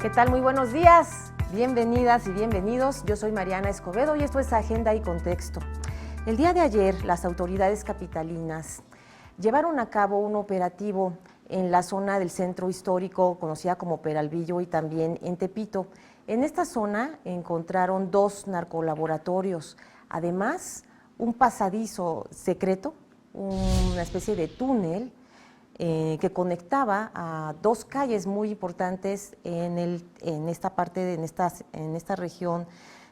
¿Qué tal? Muy buenos días. Bienvenidas y bienvenidos. Yo soy Mariana Escobedo y esto es Agenda y Contexto. El día de ayer, las autoridades capitalinas llevaron a cabo un operativo en la zona del centro histórico, conocida como Peralvillo, y también en Tepito. En esta zona encontraron 2 narcolaboratorios, además un pasadizo secreto, una especie de túnel que conectaba a 2 calles muy importantes en esta parte, en esta región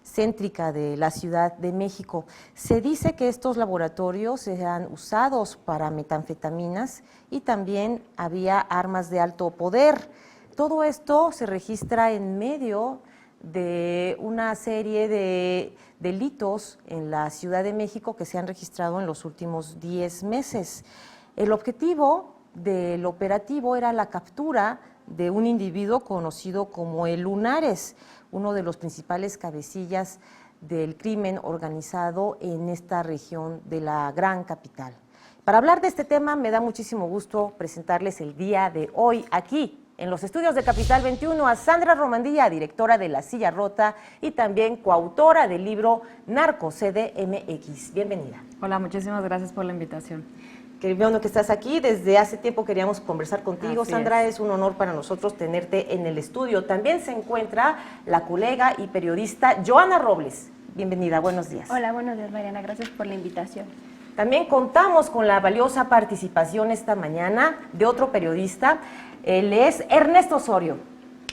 céntrica de la Ciudad de México. Se dice que estos laboratorios serán usados para metanfetaminas y también había armas de alto poder. Todo esto se registra en medio de una serie de delitos en la Ciudad de México que se han registrado en los últimos 10 meses. El objetivo del operativo era la captura de un individuo conocido como el Lunares, uno de los principales cabecillas del crimen organizado en esta región de la gran capital. Para hablar de este tema me da muchísimo gusto presentarles el día de hoy aquí en los estudios de Capital 21 a Sandra Romandilla, directora de La Silla Rota y también coautora del libro Narco CDMX. Bienvenida. Hola, muchísimas gracias por la invitación. Qué bueno que estás aquí. Desde hace tiempo queríamos conversar contigo. Así Sandra, es un honor para nosotros tenerte en el estudio. También se encuentra la colega y periodista Joana Robles. Bienvenida, buenos días. Hola, buenos días, Mariana. Gracias por la invitación. También contamos con la valiosa participación esta mañana de otro periodista. Él es Ernesto Osorio.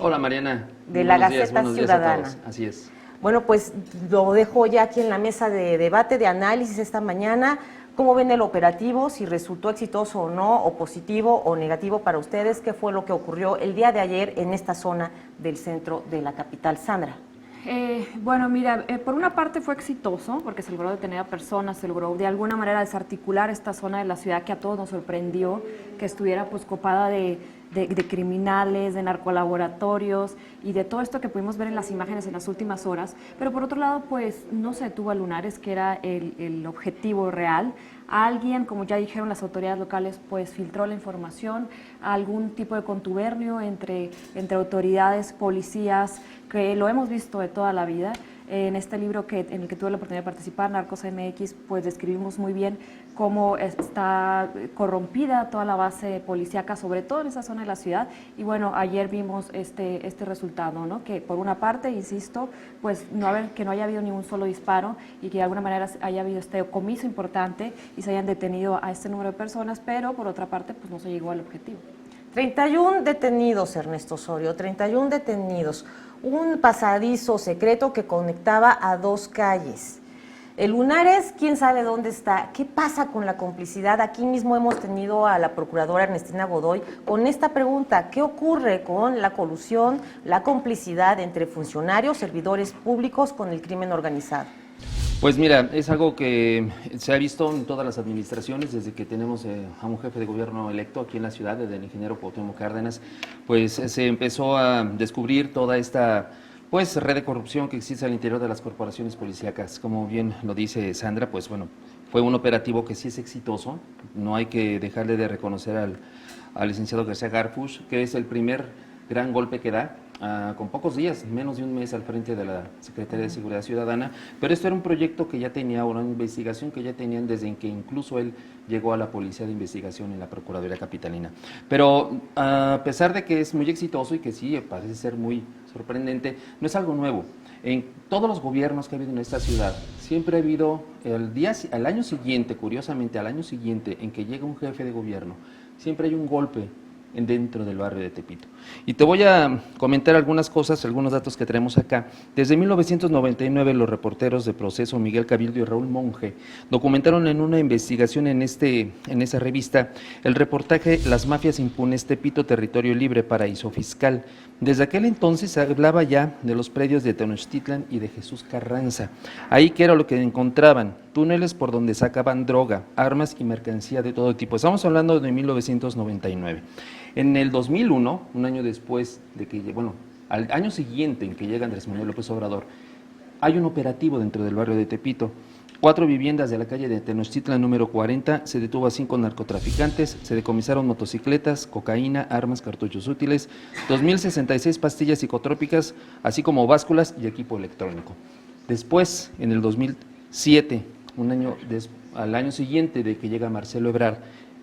Hola, Mariana. De la Gaceta Ciudadana. Así es. Bueno, pues lo dejo ya aquí en la mesa de debate, de análisis esta mañana. ¿Cómo ven el operativo? Si resultó exitoso o no, o positivo o negativo para ustedes. ¿Qué fue lo que ocurrió el día de ayer en esta zona del centro de la capital? Sandra. Bueno, mira, por una parte fue exitoso porque se logró detener a personas, se logró de alguna manera desarticular esta zona de la ciudad que a todos nos sorprendió, que estuviera pues copada de criminales, de narcolaboratorios y de todo esto que pudimos ver en las imágenes en las últimas horas. Pero por otro lado, pues no se detuvo a Lunares, que era el objetivo real. Alguien, como ya dijeron las autoridades locales, pues filtró la información, algún tipo de contubernio entre autoridades, policías, que lo hemos visto de toda la vida. En este libro en el que tuve la oportunidad de participar, Narcos MX, pues describimos muy bien cómo está corrompida toda la base policíaca, sobre todo en esa zona de la ciudad. Y bueno, ayer vimos este resultado, ¿no? Que por una parte, insisto, pues que no haya habido ni un solo disparo y que de alguna manera haya habido este decomiso importante y se hayan detenido a este número de personas, pero por otra parte, pues no se llegó al objetivo. 31 detenidos, Ernesto Osorio, 31 detenidos. Un pasadizo secreto que conectaba a 2 calles. El Lunares, quién sabe dónde está. ¿Qué pasa con la complicidad? Aquí mismo hemos tenido a la procuradora Ernestina Godoy con esta pregunta: ¿qué ocurre con la colusión, la complicidad entre funcionarios, servidores públicos con el crimen organizado? Pues mira, es algo que se ha visto en todas las administraciones desde que tenemos a un jefe de gobierno electo aquí en la ciudad, desde el ingeniero Cuauhtémoc Cárdenas. Pues se empezó a descubrir toda esta red de corrupción que existe al interior de las corporaciones policíacas. Como bien lo dice Sandra, pues bueno, fue un operativo que sí es exitoso. No hay que dejarle de reconocer al licenciado García Harfuch, que es el primer gran golpe que da, con pocos días, menos de un mes al frente de la Secretaría de Seguridad Ciudadana, pero esto era un proyecto que ya tenía, una investigación que ya tenían desde que incluso él llegó a la Policía de Investigación en la Procuraduría Capitalina. Pero a pesar de que es muy exitoso y que sí parece ser muy sorprendente, no es algo nuevo. En todos los gobiernos que ha habido en esta ciudad, siempre ha habido, al año siguiente, curiosamente, al año siguiente en que llega un jefe de gobierno, siempre hay un golpe dentro del barrio de Tepito. Y te voy a comentar algunas cosas, algunos datos que tenemos acá. Desde 1999 los reporteros de Proceso Miguel Cabildo y Raúl Monge documentaron en una investigación en esa revista el reportaje Las mafias impunes, Tepito, territorio libre, paraíso fiscal. Desde aquel entonces se hablaba ya de los predios de Tenochtitlan y de Jesús Carranza. Ahí, ¿qué era lo que encontraban? Túneles por donde sacaban droga, armas y mercancía de todo tipo. Estamos hablando de 1999. En el 2001, un año después de que, al año siguiente en que llega Andrés Manuel López Obrador, hay un operativo dentro del barrio de Tepito. 4 viviendas de la calle de Tenochtitlan número 40, se detuvo a 5 narcotraficantes, se decomisaron motocicletas, cocaína, armas, cartuchos útiles, 2.066 pastillas psicotrópicas, así como básculas y equipo electrónico. Después, en el 2007, al año siguiente de que llega Marcelo Ebrard,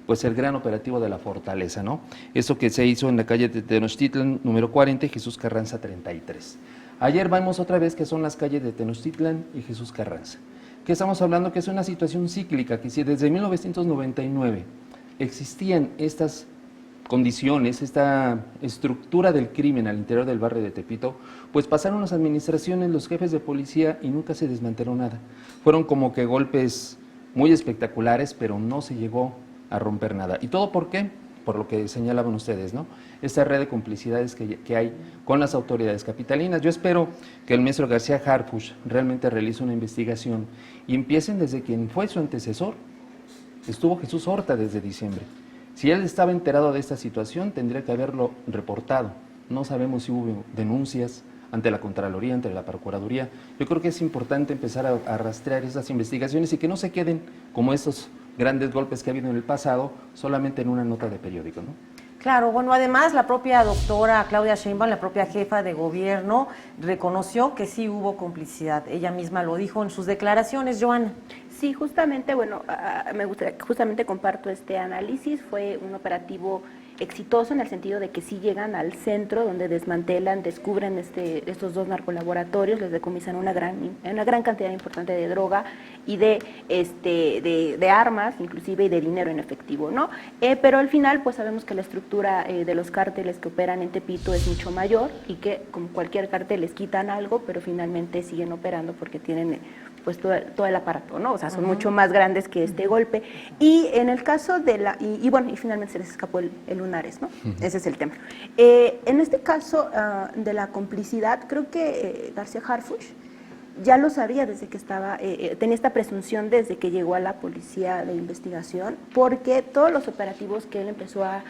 pues el gran operativo de la Fortaleza, ¿no? Eso que se hizo en la calle de Tenochtitlan número 40 y Jesús Carranza 33. Ayer vamos otra vez que son las calles de Tenochtitlan y Jesús Carranza. Que estamos hablando que es una situación cíclica, que si desde 1999 existían estas condiciones, esta estructura del crimen al interior del barrio de Tepito, pues pasaron las administraciones, los jefes de policía y nunca se desmanteló nada. Fueron como que golpes muy espectaculares, pero no se llegó a romper nada. ¿Y todo por qué? Por lo que señalaban ustedes, ¿no? Esta red de complicidades que hay con las autoridades capitalinas. Yo espero que el maestro García Harfuch realmente realice una investigación y empiecen desde quien fue su antecesor. Estuvo Jesús Horta desde diciembre. Si él estaba enterado de esta situación, tendría que haberlo reportado. No sabemos si hubo denuncias ante la Contraloría, ante la Procuraduría. Yo creo que es importante empezar a rastrear esas investigaciones y que no se queden como estos grandes golpes que ha habido en el pasado, solamente en una nota de periódico, ¿no? Claro, bueno, además la propia doctora Claudia Sheinbaum, la propia jefa de gobierno, reconoció que sí hubo complicidad. Ella misma lo dijo en sus declaraciones, Joana. Sí, justamente, bueno, me gustaría, justamente comparto este análisis. Fue un operativo exitoso en el sentido de que sí llegan al centro donde desmantelan, descubren estos 2 narcolaboratorios, les decomisan una gran cantidad importante de droga y de armas, inclusive, y de dinero en efectivo, ¿no? Pero al final, pues sabemos que la estructura de los cárteles que operan en Tepito es mucho mayor y que, como cualquier cártel, les quitan algo, pero finalmente siguen operando porque tienen pues todo el aparato, ¿no? O sea, son mucho más grandes que este golpe. Y en el caso de y finalmente se les escapó el Lunares, ¿no? Ese es el tema. En este caso de la complicidad, creo que García Harfuch ya lo sabía desde que estaba, tenía esta presunción desde que llegó a la policía de investigación, porque todos los operativos que él empezó a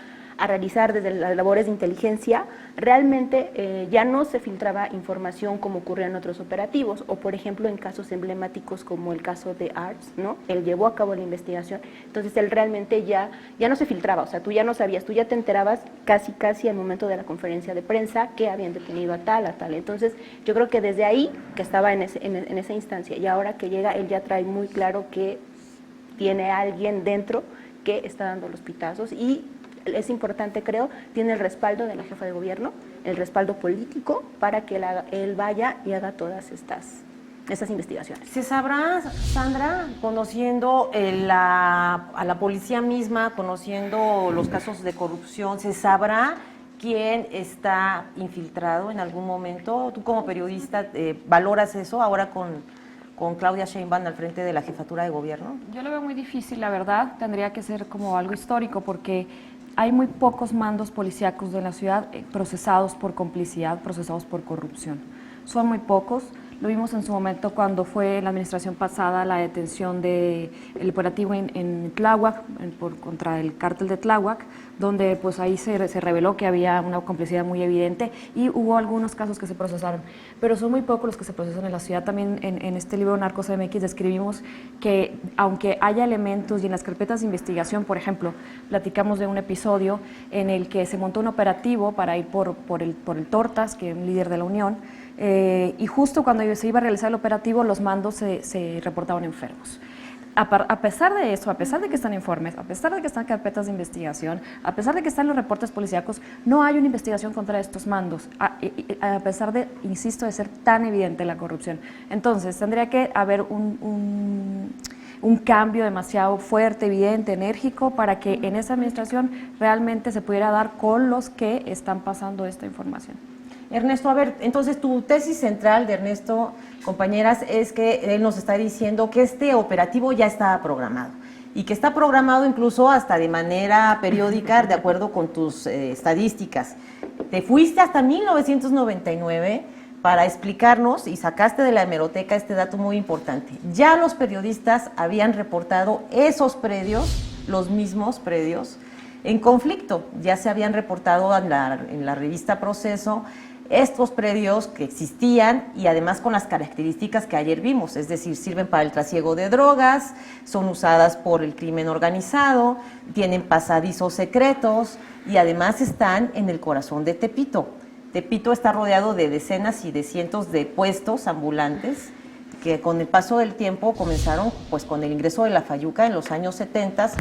realizar desde las labores de inteligencia, realmente ya no se filtraba información como ocurría en otros operativos, o por ejemplo en casos emblemáticos como el caso de Arts, ¿no? Él llevó a cabo la investigación, entonces él realmente ya no se filtraba, o sea, tú ya no sabías, tú ya te enterabas casi al momento de la conferencia de prensa que habían detenido a tal, entonces yo creo que desde ahí, que estaba en esa instancia, y ahora que llega, él ya trae muy claro que tiene a alguien dentro que está dando los pitazos, y es importante, creo, tiene el respaldo de la jefa de gobierno, el respaldo político para que él vaya y haga todas estas investigaciones. ¿Se sabrá, Sandra, conociendo a la policía misma, conociendo los casos de corrupción, se sabrá quién está infiltrado en algún momento? Tú como periodista, ¿valoras eso ahora con Claudia Sheinbaum al frente de la jefatura de gobierno? Yo lo veo muy difícil, la verdad. Tendría que ser como algo histórico porque hay muy pocos mandos policíacos de la ciudad procesados por complicidad, procesados por corrupción. Son muy pocos. Lo vimos en su momento cuando fue en la administración pasada la detención del operativo en Tláhuac, contra el cártel de Tláhuac, donde pues ahí se reveló que había una complicidad muy evidente y hubo algunos casos que se procesaron, pero son muy pocos los que se procesan en la ciudad. También en este libro Narcos MX describimos que aunque haya elementos y en las carpetas de investigación, por ejemplo, platicamos de un episodio en el que se montó un operativo para ir por el Tortas, que es un líder de la Unión, y justo cuando se iba a realizar el operativo, los mandos se reportaban enfermos. A pesar de eso, a pesar de que están informes, a pesar de que están carpetas de investigación, a pesar de que están los reportes policíacos, no hay una investigación contra estos mandos, a pesar de, insisto, de ser tan evidente la corrupción. Entonces, tendría que haber un cambio demasiado fuerte, evidente, enérgico, para que en esa administración realmente se pudiera dar con los que están pasando esta información. Ernesto, a ver, entonces tu tesis central de Ernesto, compañeras, es que él nos está diciendo que este operativo ya estaba programado y que está programado incluso hasta de manera periódica, de acuerdo con tus estadísticas. Te fuiste hasta 1999 para explicarnos y sacaste de la hemeroteca este dato muy importante. Ya los periodistas habían reportado esos predios, los mismos predios, en conflicto. Ya se habían reportado en la revista Proceso. estos predios que existían y además con las características que ayer vimos, es decir, sirven para el trasiego de drogas, son usadas por el crimen organizado, tienen pasadizos secretos y además están en el corazón de Tepito. Tepito está rodeado de decenas y de cientos de puestos ambulantes que con el paso del tiempo comenzaron pues con el ingreso de la fayuca en los años 70.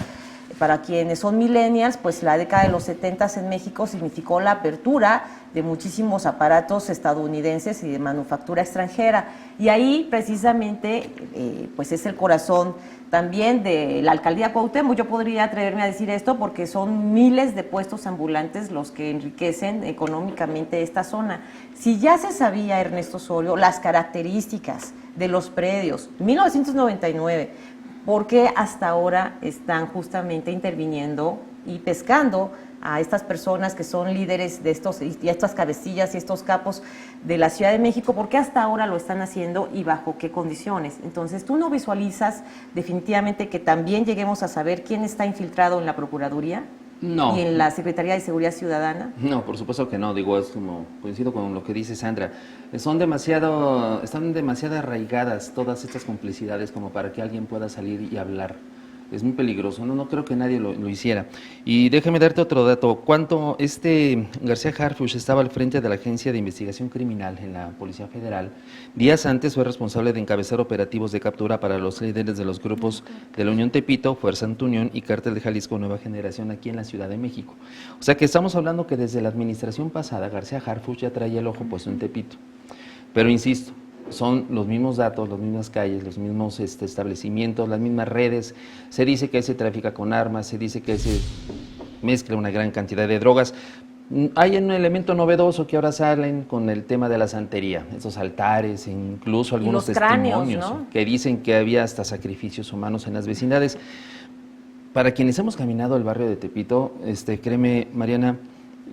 Para quienes son millennials, pues la década de los 70 en México significó la apertura de muchísimos aparatos estadounidenses y de manufactura extranjera. Y ahí precisamente pues es el corazón también de la alcaldía Cuauhtémoc. Yo podría atreverme a decir esto porque son miles de puestos ambulantes los que enriquecen económicamente esta zona. Si ya se sabía, Ernesto Osorio, las características de los predios, 1999, ¿por qué hasta ahora están justamente interviniendo y pescando a estas personas que son líderes de estas cabecillas y estos capos de la Ciudad de México? ¿Por qué hasta ahora lo están haciendo y bajo qué condiciones? Entonces, ¿tú no visualizas definitivamente que también lleguemos a saber quién está infiltrado en la Procuraduría? No. ¿Y en la Secretaría de Seguridad Ciudadana? No, por supuesto que no, digo, es como, coincido con lo que dice Sandra, están demasiado arraigadas todas estas complicidades como para que alguien pueda salir y hablar. Es muy peligroso, no creo que nadie lo hiciera. Y déjame darte otro dato, cuánto García Harfuch estaba al frente de la Agencia de Investigación Criminal en la Policía Federal, días antes fue responsable de encabezar operativos de captura para los líderes de los grupos de la Unión Tepito, Fuerza Antunión y Cártel de Jalisco Nueva Generación aquí en la Ciudad de México. O sea que estamos hablando que desde la administración pasada García Harfuch ya traía el ojo puesto en Tepito. Pero insisto, son los mismos datos, las mismas calles, los mismos establecimientos, las mismas redes. Se dice que se trafica con armas, se dice que se mezcla una gran cantidad de drogas. Hay un elemento novedoso que ahora salen con el tema de la santería, esos altares, incluso algunos testimonios, cráneos, ¿no? Que dicen que había hasta sacrificios humanos en las vecindades. Para quienes hemos caminado el barrio de Tepito, créeme, Mariana,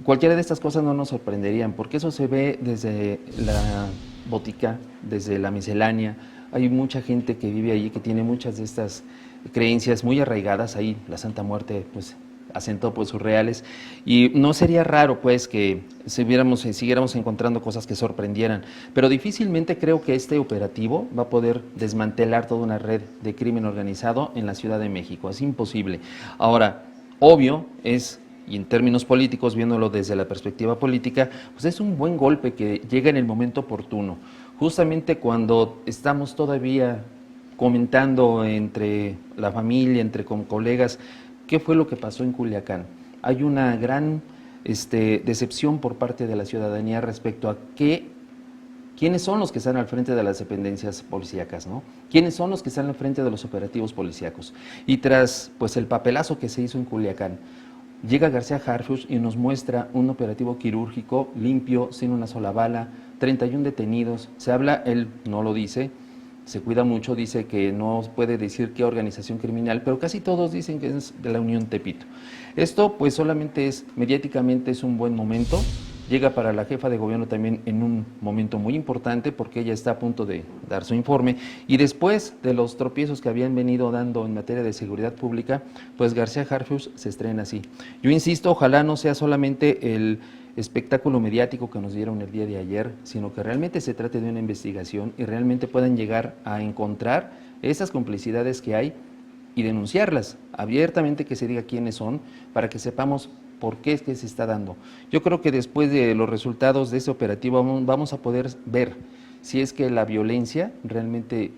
cualquiera de estas cosas no nos sorprenderían, porque eso se ve desde la botica, desde la miscelánea. Hay mucha gente que vive allí que tiene muchas de estas creencias muy arraigadas. Ahí la Santa Muerte pues asentó pues sus reales y no sería raro pues que siguiéramos encontrando cosas que sorprendieran, pero difícilmente creo que este operativo va a poder desmantelar toda una red de crimen organizado en la Ciudad de México. Es imposible. Ahora, obvio es, y en términos políticos, viéndolo desde la perspectiva política, pues es un buen golpe que llega en el momento oportuno, justamente cuando estamos todavía comentando entre la familia, entre colegas, qué fue lo que pasó en Culiacán. Hay una gran decepción por parte de la ciudadanía respecto a quiénes son los que están al frente de las dependencias policíacas, ¿no? ¿Quiénes son los que están al frente de los operativos policíacos? Y tras pues el papelazo que se hizo en Culiacán, llega García Harfuch y nos muestra un operativo quirúrgico limpio, sin una sola bala, 31 detenidos. Se habla, él no lo dice, se cuida mucho, dice que no puede decir qué organización criminal, pero casi todos dicen que es de la Unión Tepito. Esto pues solamente mediáticamente es un buen momento. Llega para la jefa de gobierno también en un momento muy importante porque ella está a punto de dar su informe y después de los tropiezos que habían venido dando en materia de seguridad pública, pues García Harfuch se estrena así. Yo insisto, ojalá no sea solamente el espectáculo mediático que nos dieron el día de ayer, sino que realmente se trate de una investigación y realmente puedan llegar a encontrar esas complicidades que hay y denunciarlas abiertamente, que se diga quiénes son, para que sepamos por qué es que se está dando. Yo creo que después de los resultados de ese operativo vamos a poder ver si es que la violencia realmente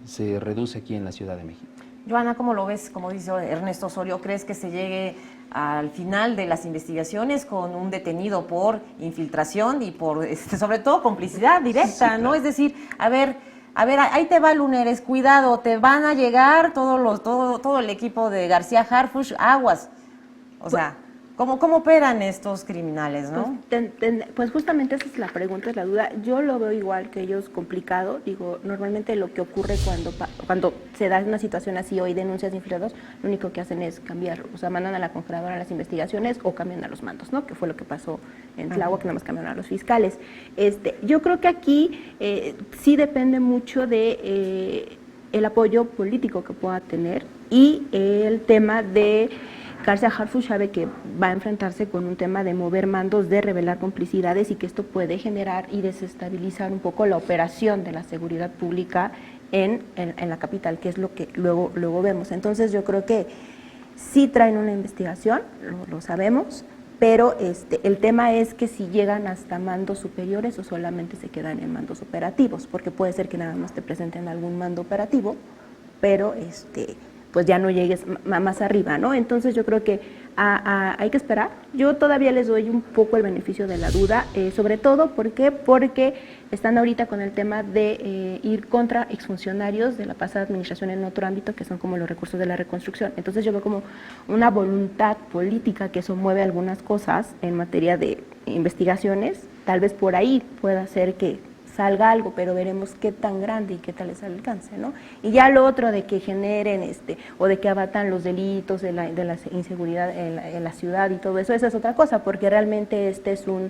se reduce aquí en la Ciudad de México. Joana, ¿cómo lo ves? Como dice Ernesto Osorio, ¿crees que se llegue al final de las investigaciones con un detenido por infiltración y por, sobre todo, complicidad directa, sí, claro, ¿no? Es decir, a ver, ahí te va Luneres, cuidado, te van a llegar todo el equipo de García Harfuch, aguas. O sea, ¿cómo operan estos criminales, no? Pues justamente esa es la pregunta, es la duda. Yo lo veo igual que ellos complicado. Digo, normalmente lo que ocurre cuando se da una situación así o hay denuncias de infiltrados, lo único que hacen es cambiar, o sea, mandan a la congeladora las investigaciones o cambian a los mandos, ¿no? Que fue lo que pasó en Tláhuac, que nada más cambiaron a los fiscales. Yo creo que aquí sí depende mucho de el apoyo político que pueda tener y el tema de García Harfuch sabe que va a enfrentarse con un tema de mover mandos, de revelar complicidades y que esto puede generar y desestabilizar un poco la operación de la seguridad pública en la capital, que es lo que luego vemos. Entonces yo creo que sí traen una investigación, lo sabemos, pero el tema es que si llegan hasta mandos superiores o solamente se quedan en mandos operativos, porque puede ser que nada más te presenten algún mando operativo, pero pues ya no llegues más arriba, ¿no? Entonces yo creo que hay que esperar. Yo todavía les doy un poco el beneficio de la duda, sobre todo porque están ahorita con el tema de ir contra exfuncionarios de la pasada administración en otro ámbito, que son como los recursos de la reconstrucción. Entonces yo veo como una voluntad política que eso mueve algunas cosas en materia de investigaciones. Tal vez por ahí pueda ser que salga algo, pero veremos qué tan grande y qué tal es el alcance, ¿no? Y ya lo otro de que generen o de que abatan los delitos de la inseguridad en la ciudad y todo eso, esa es otra cosa, porque realmente es un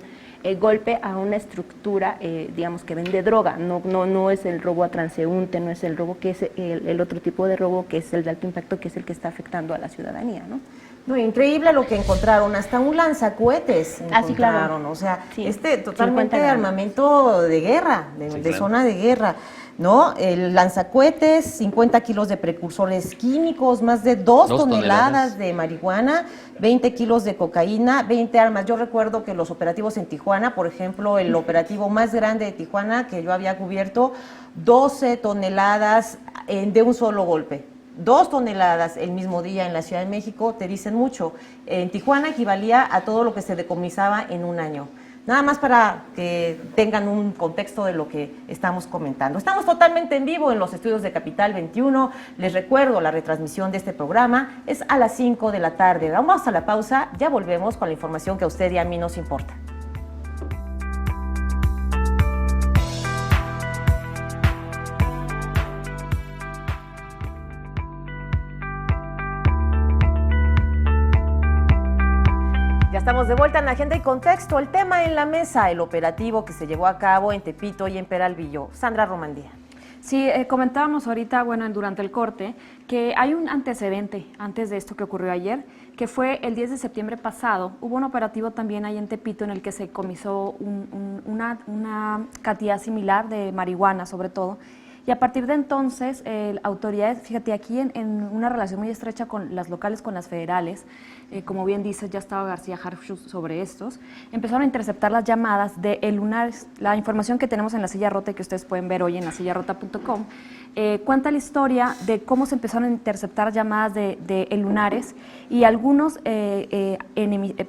golpe a una estructura, digamos, que vende droga, no es el robo a transeúnte, no es el robo que es el otro tipo de robo que es el de alto impacto, que es el que está afectando a la ciudadanía, ¿no? No, increíble lo que encontraron, hasta un lanzacohetes encontraron, sí, claro. O sea, Sí, totalmente 50 gramos. armamento de guerra, de claro. zona de guerra, ¿no? El lanzacohetes, 50 kilos de precursores químicos, más de 2 toneladas de marihuana, 20 kilos de cocaína, 20 armas. Yo recuerdo que los operativos en Tijuana, por ejemplo, el operativo más grande de Tijuana que yo había cubierto, 12 toneladas de un solo golpe. 2 toneladas el mismo día en la Ciudad de México te dicen mucho. En Tijuana equivalía a todo lo que se decomisaba en un año. Nada más para que tengan un contexto de lo que estamos comentando. Estamos totalmente en vivo en los estudios de Capital 21. Les recuerdo, la retransmisión de este programa es a las 5 de la tarde. Vamos a la pausa, ya volvemos con la información que a usted y a mí nos importa. Ya estamos de vuelta en Agenda y Contexto. El tema en la mesa, el operativo que se llevó a cabo en Tepito y en Peralvillo. Sandra Romandía. Sí, comentábamos ahorita, bueno, durante el corte, que hay un antecedente antes de esto que ocurrió ayer, que fue el 10 de septiembre pasado. Hubo un operativo también ahí en Tepito en el que se comisó una cantidad similar de marihuana, sobre todo. Y a partir de entonces, autoridades, fíjate, aquí en una relación muy estrecha con las locales, con las federales, como bien dices, ya estaba García Harfuch sobre estos, empezaron a interceptar las llamadas de El Lunares. La información que tenemos en La Silla Rota y que ustedes pueden ver hoy en lasillarota.com, cuenta la historia de cómo se empezaron a interceptar llamadas de El Lunares y algunos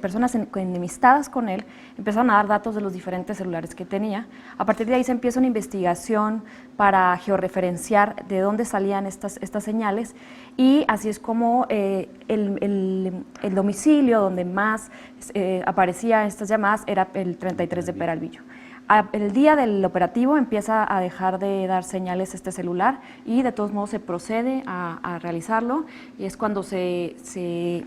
personas enemistadas con él empezaron a dar datos de los diferentes celulares que tenía. A partir de ahí se empieza una investigación para georreferenciar de dónde salían estas señales y así es como el domicilio donde más aparecían estas llamadas era el 33 de Peralvillo. El día del operativo empieza a dejar de dar señales este celular y de todos modos se procede a realizarlo y es cuando se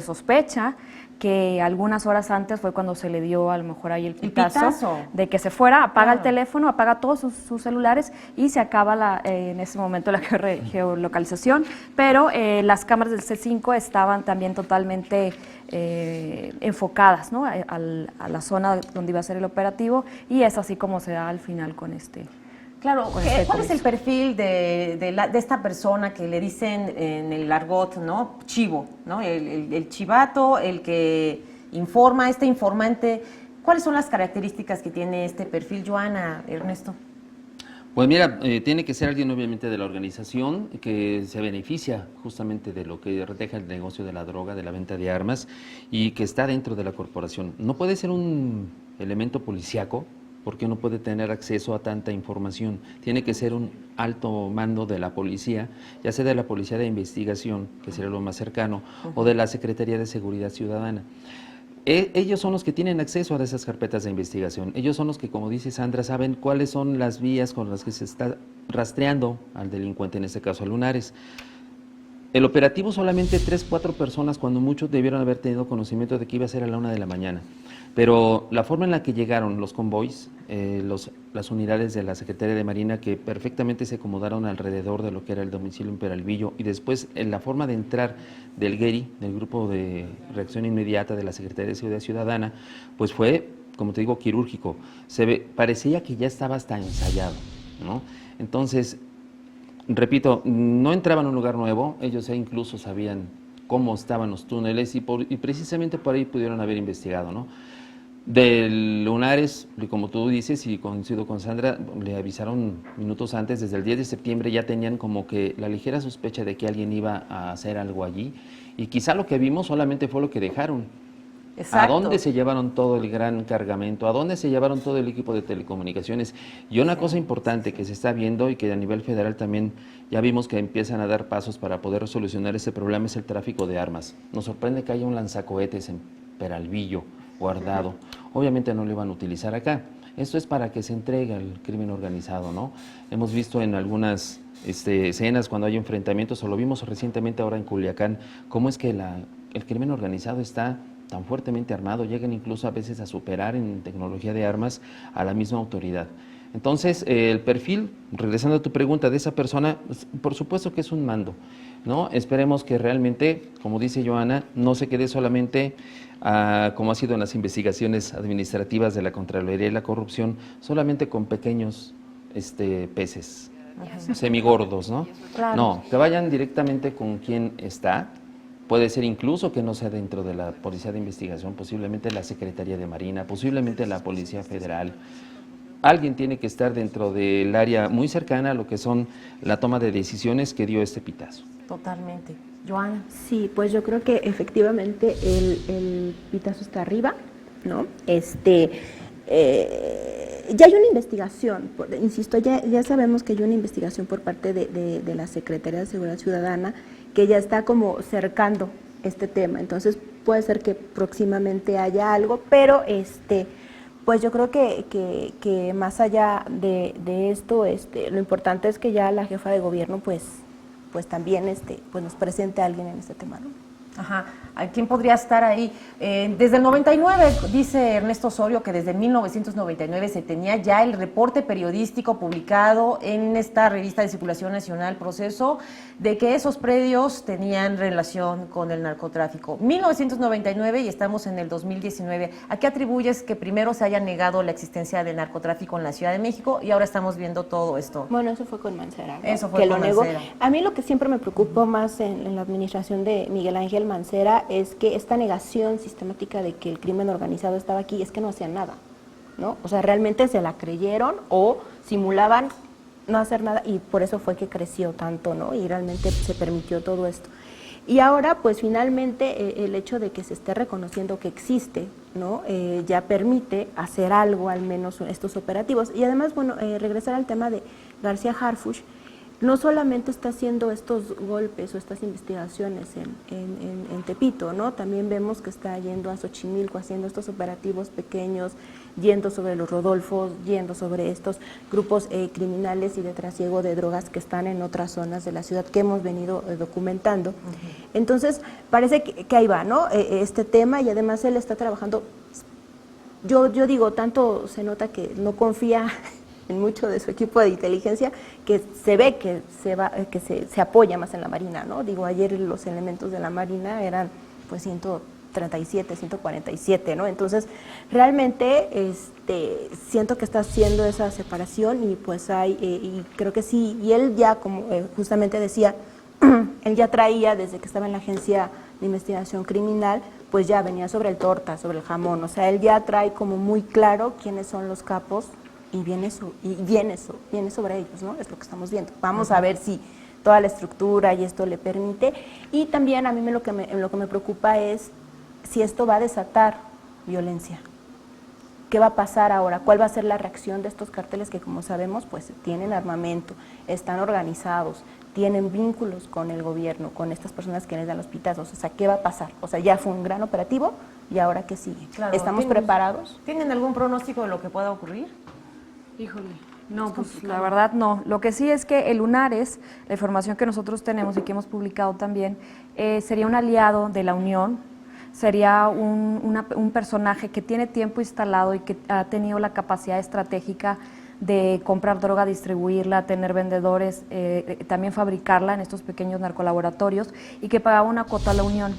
sospecha que algunas horas antes fue cuando se le dio a lo mejor ahí el pitazo de que se fuera, apaga el teléfono, apaga todos sus celulares y se acaba en ese momento la geolocalización, pero las cámaras del C5 estaban también totalmente enfocadas, ¿no? a la zona donde iba a ser el operativo y es así como se da al final con este. Claro, ¿cuál es el perfil de esta persona que le dicen en el argot, ¿no? Chivo, ¿no? El chivato, el que informa, este informante. ¿Cuáles son las características que tiene este perfil, Joana, Ernesto? Pues mira, tiene que ser alguien obviamente de la organización que se beneficia justamente de lo que deja el negocio de la droga, de la venta de armas y que está dentro de la corporación. No puede ser un elemento policíaco, porque no puede tener acceso a tanta información. Tiene que ser un alto mando de la policía, ya sea de la Policía de Investigación, que sería lo más cercano, o de la Secretaría de Seguridad Ciudadana. Ellos son los que tienen acceso a esas carpetas de investigación. Ellos son los que, como dice Sandra, saben cuáles son las vías con las que se está rastreando al delincuente, en este caso a Lunares. El operativo solamente 3, 4 personas, cuando muchos debieron haber tenido conocimiento de que iba a ser a la 1 de la mañana. Pero la forma en la que llegaron los convoys, las unidades de la Secretaría de Marina que perfectamente se acomodaron alrededor de lo que era el domicilio en Peralvillo, y después en la forma de entrar del GERI, del Grupo de Reacción Inmediata de la Secretaría de Seguridad Ciudadana, pues fue, como te digo, quirúrgico. Parecía que ya estaba hasta ensayado, ¿no? Entonces, repito, no entraban a un lugar nuevo, ellos ya incluso sabían cómo estaban los túneles y precisamente por ahí pudieron haber investigado, ¿no? Del Lunares, como tú dices, y coincido con Sandra, le avisaron minutos antes, desde el 10 de septiembre ya tenían como que la ligera sospecha de que alguien iba a hacer algo allí, y quizá lo que vimos solamente fue lo que dejaron. Exacto. ¿A dónde se llevaron todo el gran cargamento? ¿A dónde se llevaron todo el equipo de telecomunicaciones? Y una cosa importante que se está viendo y que a nivel federal también ya vimos que empiezan a dar pasos para poder solucionar ese problema es el tráfico de armas. Nos sorprende que haya un lanzacohetes en Peralvillo guardado. Obviamente no lo iban a utilizar acá. Esto es para que se entregue al crimen organizado, ¿no? Hemos visto en algunas escenas cuando hay enfrentamientos, o lo vimos recientemente ahora en Culiacán, cómo es que el crimen organizado está tan fuertemente armado, llegan incluso a veces a superar en tecnología de armas a la misma autoridad. Entonces, el perfil, regresando a tu pregunta, de esa persona, por supuesto que es un mando, ¿no? Esperemos que realmente, como dice Joana, no se quede solamente, como ha sido en las investigaciones administrativas de la Contraloría y la corrupción, solamente con pequeños peces, semigordos, ¿no? Claro. No, que vayan directamente con quien está. Puede ser incluso que no sea dentro de la Policía de Investigación, posiblemente la Secretaría de Marina, posiblemente la Policía Federal. Alguien tiene que estar dentro del área muy cercana a lo que son la toma de decisiones que dio este pitazo. Totalmente. Joana. Sí, pues yo creo que efectivamente el pitazo está arriba, ¿no? Ya hay una investigación, insisto, ya sabemos que hay una investigación por parte de la Secretaría de Seguridad Ciudadana que ya está como cercando este tema, entonces puede ser que próximamente haya algo, pero pues yo creo que más allá de esto, lo importante es que ya la jefa de gobierno pues también pues nos presente a alguien en este tema, ¿no? Ajá, ¿quién podría estar ahí? Desde el 99, dice Ernesto Osorio, que desde 1999 se tenía ya el reporte periodístico publicado en esta revista de circulación nacional, Proceso, de que esos predios tenían relación con el narcotráfico. 1999 y estamos en el 2019. ¿A qué atribuyes que primero se haya negado la existencia del narcotráfico en la Ciudad de México y ahora estamos viendo todo esto? Bueno, eso fue con Mancera, ¿no? Eso fue que con lo negó. Mancera. A mí lo que siempre me preocupó más en la administración de Miguel Ángel Mancera es que esta negación sistemática de que el crimen organizado estaba aquí es que no hacían nada, ¿no? O sea, realmente se la creyeron o simulaban no hacer nada y por eso fue que creció tanto, ¿no? Y realmente se permitió todo esto. Y ahora, pues finalmente, el hecho de que se esté reconociendo que existe, ¿no? Ya permite hacer algo, al menos estos operativos. Y además, bueno, regresar al tema de García Harfuch, no solamente está haciendo estos golpes o estas investigaciones en Tepito, ¿no? También vemos que está yendo a Xochimilco haciendo estos operativos pequeños, yendo sobre los Rodolfos, yendo sobre estos grupos criminales y de trasiego de drogas que están en otras zonas de la ciudad que hemos venido documentando. Entonces, parece que ahí va, ¿no? Este tema, y además él está trabajando, yo digo, tanto se nota que no confía en mucho de su equipo de inteligencia, que se ve que se apoya más en la Marina, ¿no? Digo, ayer los elementos de la Marina eran pues 137, 147, ¿no? Entonces, realmente siento que está haciendo esa separación y pues y creo que sí, y él ya, como justamente decía, él ya traía desde que estaba en la Agencia de Investigación Criminal, pues ya venía sobre el torta, sobre el jamón, o sea, él ya trae como muy claro quiénes son los capos y viene sobre ellos, ¿no? Es lo que estamos viendo. Vamos a ver si toda la estructura y esto le permite. Y también a mí lo que me preocupa es si esto va a desatar violencia. ¿Qué va a pasar ahora? ¿Cuál va a ser la reacción de estos carteles que, como sabemos, pues tienen armamento, están organizados, tienen vínculos con el gobierno, con estas personas que les dan los pitazos? O sea, ¿qué va a pasar? O sea, ya fue un gran operativo y ahora ¿qué sigue? Claro, ¿Estamos preparados? ¿Tienen algún pronóstico de lo que pueda ocurrir? Híjole, No, pues la verdad no. Lo que sí es que el Lunares, la información que nosotros tenemos y que hemos publicado también, sería un aliado de la Unión, sería un personaje que tiene tiempo instalado y que ha tenido la capacidad estratégica de comprar droga, distribuirla, tener vendedores, también fabricarla en estos pequeños narcolaboratorios y que pagaba una cuota a la Unión.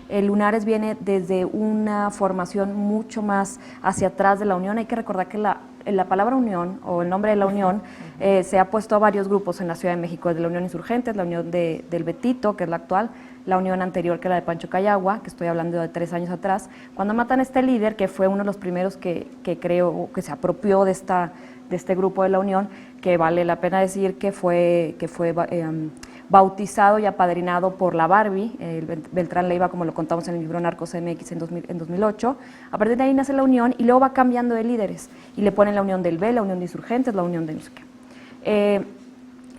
El Lunares viene desde una formación mucho más hacia atrás de la Unión. Hay que recordar que la palabra Unión o el nombre de la Unión se ha puesto a varios grupos en la Ciudad de México, de la Unión Insurgentes, la Unión del Betito, que es la actual, la Unión anterior que era de Pancho Cayagua, que estoy hablando de 3 años atrás. Cuando matan a este líder, que fue uno de los primeros que creó, que se apropió de este grupo de la Unión, que vale la pena decir que fue bautizado y apadrinado por la Barbie, Beltrán Leiva, como lo contamos en el libro Narcos MX en 2008. A partir de ahí nace la Unión y luego va cambiando de líderes y le ponen la Unión del B, la Unión de Insurgentes, la Unión de no sé qué.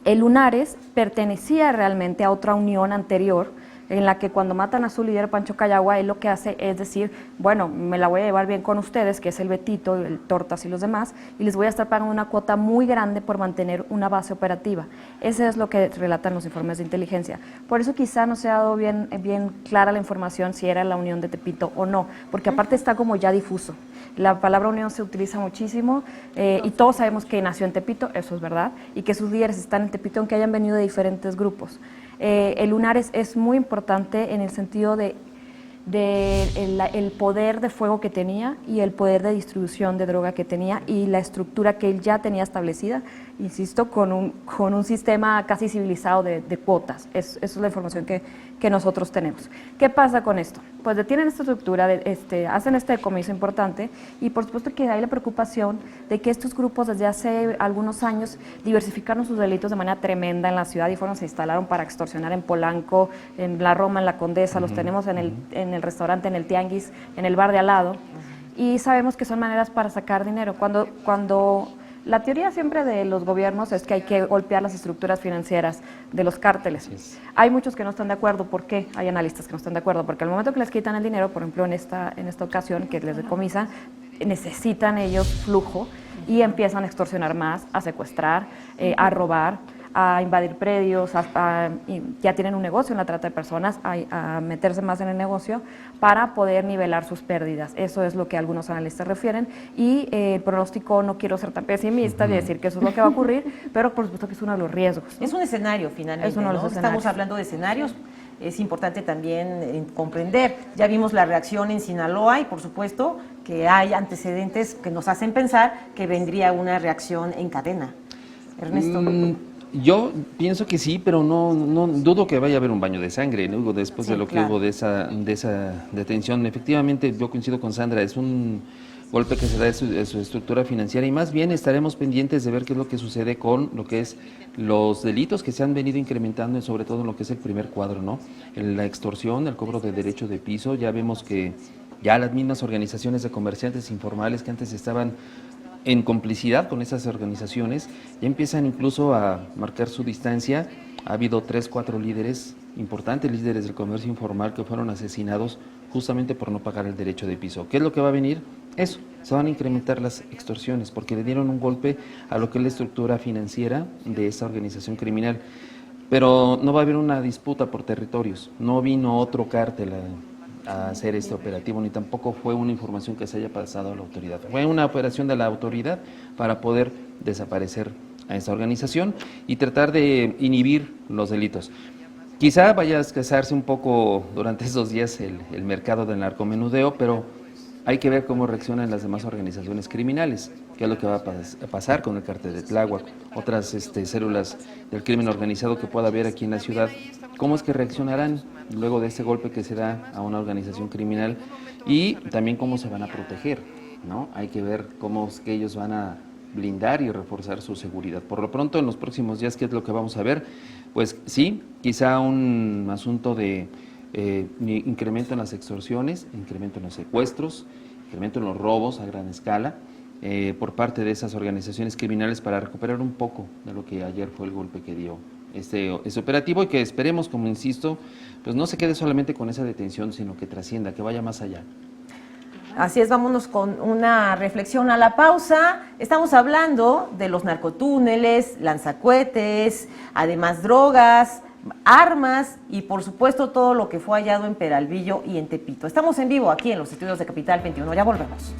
El Lunares pertenecía realmente a otra unión anterior, en la que cuando matan a su líder Pancho Cayagua, él lo que hace es decir, bueno, me la voy a llevar bien con ustedes, que es el Betito, el Tortas y los demás, y les voy a estar pagando una cuota muy grande por mantener una base operativa. Eso es lo que relatan los informes de inteligencia. Por eso quizá no se ha dado bien clara la información si era la Unión de Tepito o no, porque aparte está como ya difuso. La palabra unión se utiliza muchísimo y todos sabemos que nació en Tepito, eso es verdad, y que sus líderes están en Tepito aunque hayan venido de diferentes grupos. El Lunares es muy importante en el sentido de el poder de fuego que tenía y el poder de distribución de droga que tenía y la estructura que él ya tenía establecida, insisto, con un sistema casi civilizado de cuotas. Esa es la información que nosotros tenemos. ¿Qué pasa con esto? Pues detienen esta estructura, hacen este decomiso importante y por supuesto que hay la preocupación de que estos grupos desde hace algunos años diversificaron sus delitos de manera tremenda en la ciudad y se instalaron para extorsionar en Polanco, en la Roma, en la Condesa, los tenemos en el restaurante, en el Tianguis, en el bar de al lado y sabemos que son maneras para sacar dinero. Cuando la teoría siempre de los gobiernos es que hay que golpear las estructuras financieras de los cárteles. Hay muchos que no están de acuerdo. ¿Por qué? Hay analistas que no están de acuerdo. Porque al momento que les quitan el dinero, por ejemplo en esta ocasión que les decomisan, necesitan ellos flujo y empiezan a extorsionar más, a secuestrar, a robar, a invadir predios, ya tienen un negocio en la trata de personas, a meterse más en el negocio para poder nivelar sus pérdidas. Eso es lo que algunos analistas refieren y el pronóstico, no quiero ser tan pesimista y decir que eso es lo que va a ocurrir, pero por supuesto que es uno de los riesgos, ¿no? Es un escenario finalmente, es uno de los escenarios. Estamos hablando de escenarios. Es importante también comprender, ya vimos la reacción en Sinaloa y por supuesto que hay antecedentes que nos hacen pensar que vendría una reacción en cadena. Ernesto. Yo pienso que sí, pero no dudo que vaya a haber un baño de sangre, ¿no? Después de lo que hubo de esa detención. Efectivamente, yo coincido con Sandra, es un golpe que se da de su estructura financiera y más bien estaremos pendientes de ver qué es lo que sucede con lo que es los delitos que se han venido incrementando, sobre todo en lo que es el primer cuadro, ¿no? La extorsión, el cobro de derecho de piso, ya vemos que ya las mismas organizaciones de comerciantes informales que antes estaban en complicidad con esas organizaciones, ya empiezan incluso a marcar su distancia. Ha habido 3, 4 líderes, importantes líderes del comercio informal que fueron asesinados justamente por no pagar el derecho de piso. ¿Qué es lo que va a venir? Eso, se van a incrementar las extorsiones porque le dieron un golpe a lo que es la estructura financiera de esa organización criminal. Pero no va a haber una disputa por territorios, no vino otro cártel a hacer este operativo, ni tampoco fue una información que se haya pasado a la autoridad. Fue una operación de la autoridad para poder desaparecer a esta organización y tratar de inhibir los delitos. Quizá vaya a escasarse un poco durante esos días el mercado del narcomenudeo, pero hay que ver cómo reaccionan las demás organizaciones criminales, qué es lo que va a pasar con el cártel de Tláhuac, otras células del crimen organizado que pueda haber aquí en la ciudad, cómo es que reaccionarán luego de este golpe que se da a una organización criminal y también cómo se van a proteger, ¿no? Hay que ver cómo es que ellos van a blindar y reforzar su seguridad. Por lo pronto, en los próximos días, ¿qué es lo que vamos a ver? Pues sí, quizá un asunto de incremento en las extorsiones, incremento en los secuestros, incremento en los robos a gran escala por parte de esas organizaciones criminales para recuperar un poco de lo que ayer fue el golpe que dio este operativo y que esperemos, como insisto, pues no se quede solamente con esa detención, sino que trascienda, que vaya más allá. Así es, vámonos con una reflexión a la pausa. Estamos hablando de los narcotúneles, lanzacohetes, además drogas, armas y por supuesto todo lo que fue hallado en Peralvillo y en Tepito. Estamos en vivo aquí en los estudios de Capital 21, ya volvemos.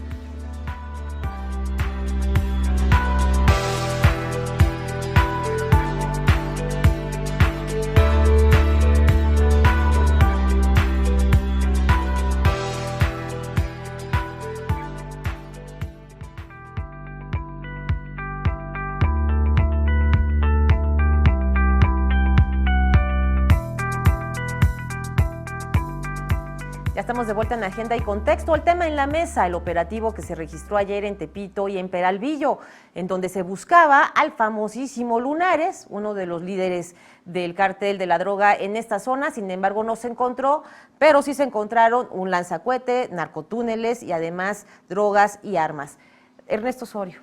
Ya estamos de vuelta en Agenda y Contexto. El tema en la mesa, el operativo que se registró ayer en Tepito y en Peralvillo, en donde se buscaba al famosísimo Lunares, uno de los líderes del cártel de la droga en esta zona. Sin embargo, no se encontró, pero sí se encontraron un lanzacohete, narcotúneles y además drogas y armas. Ernesto Osorio.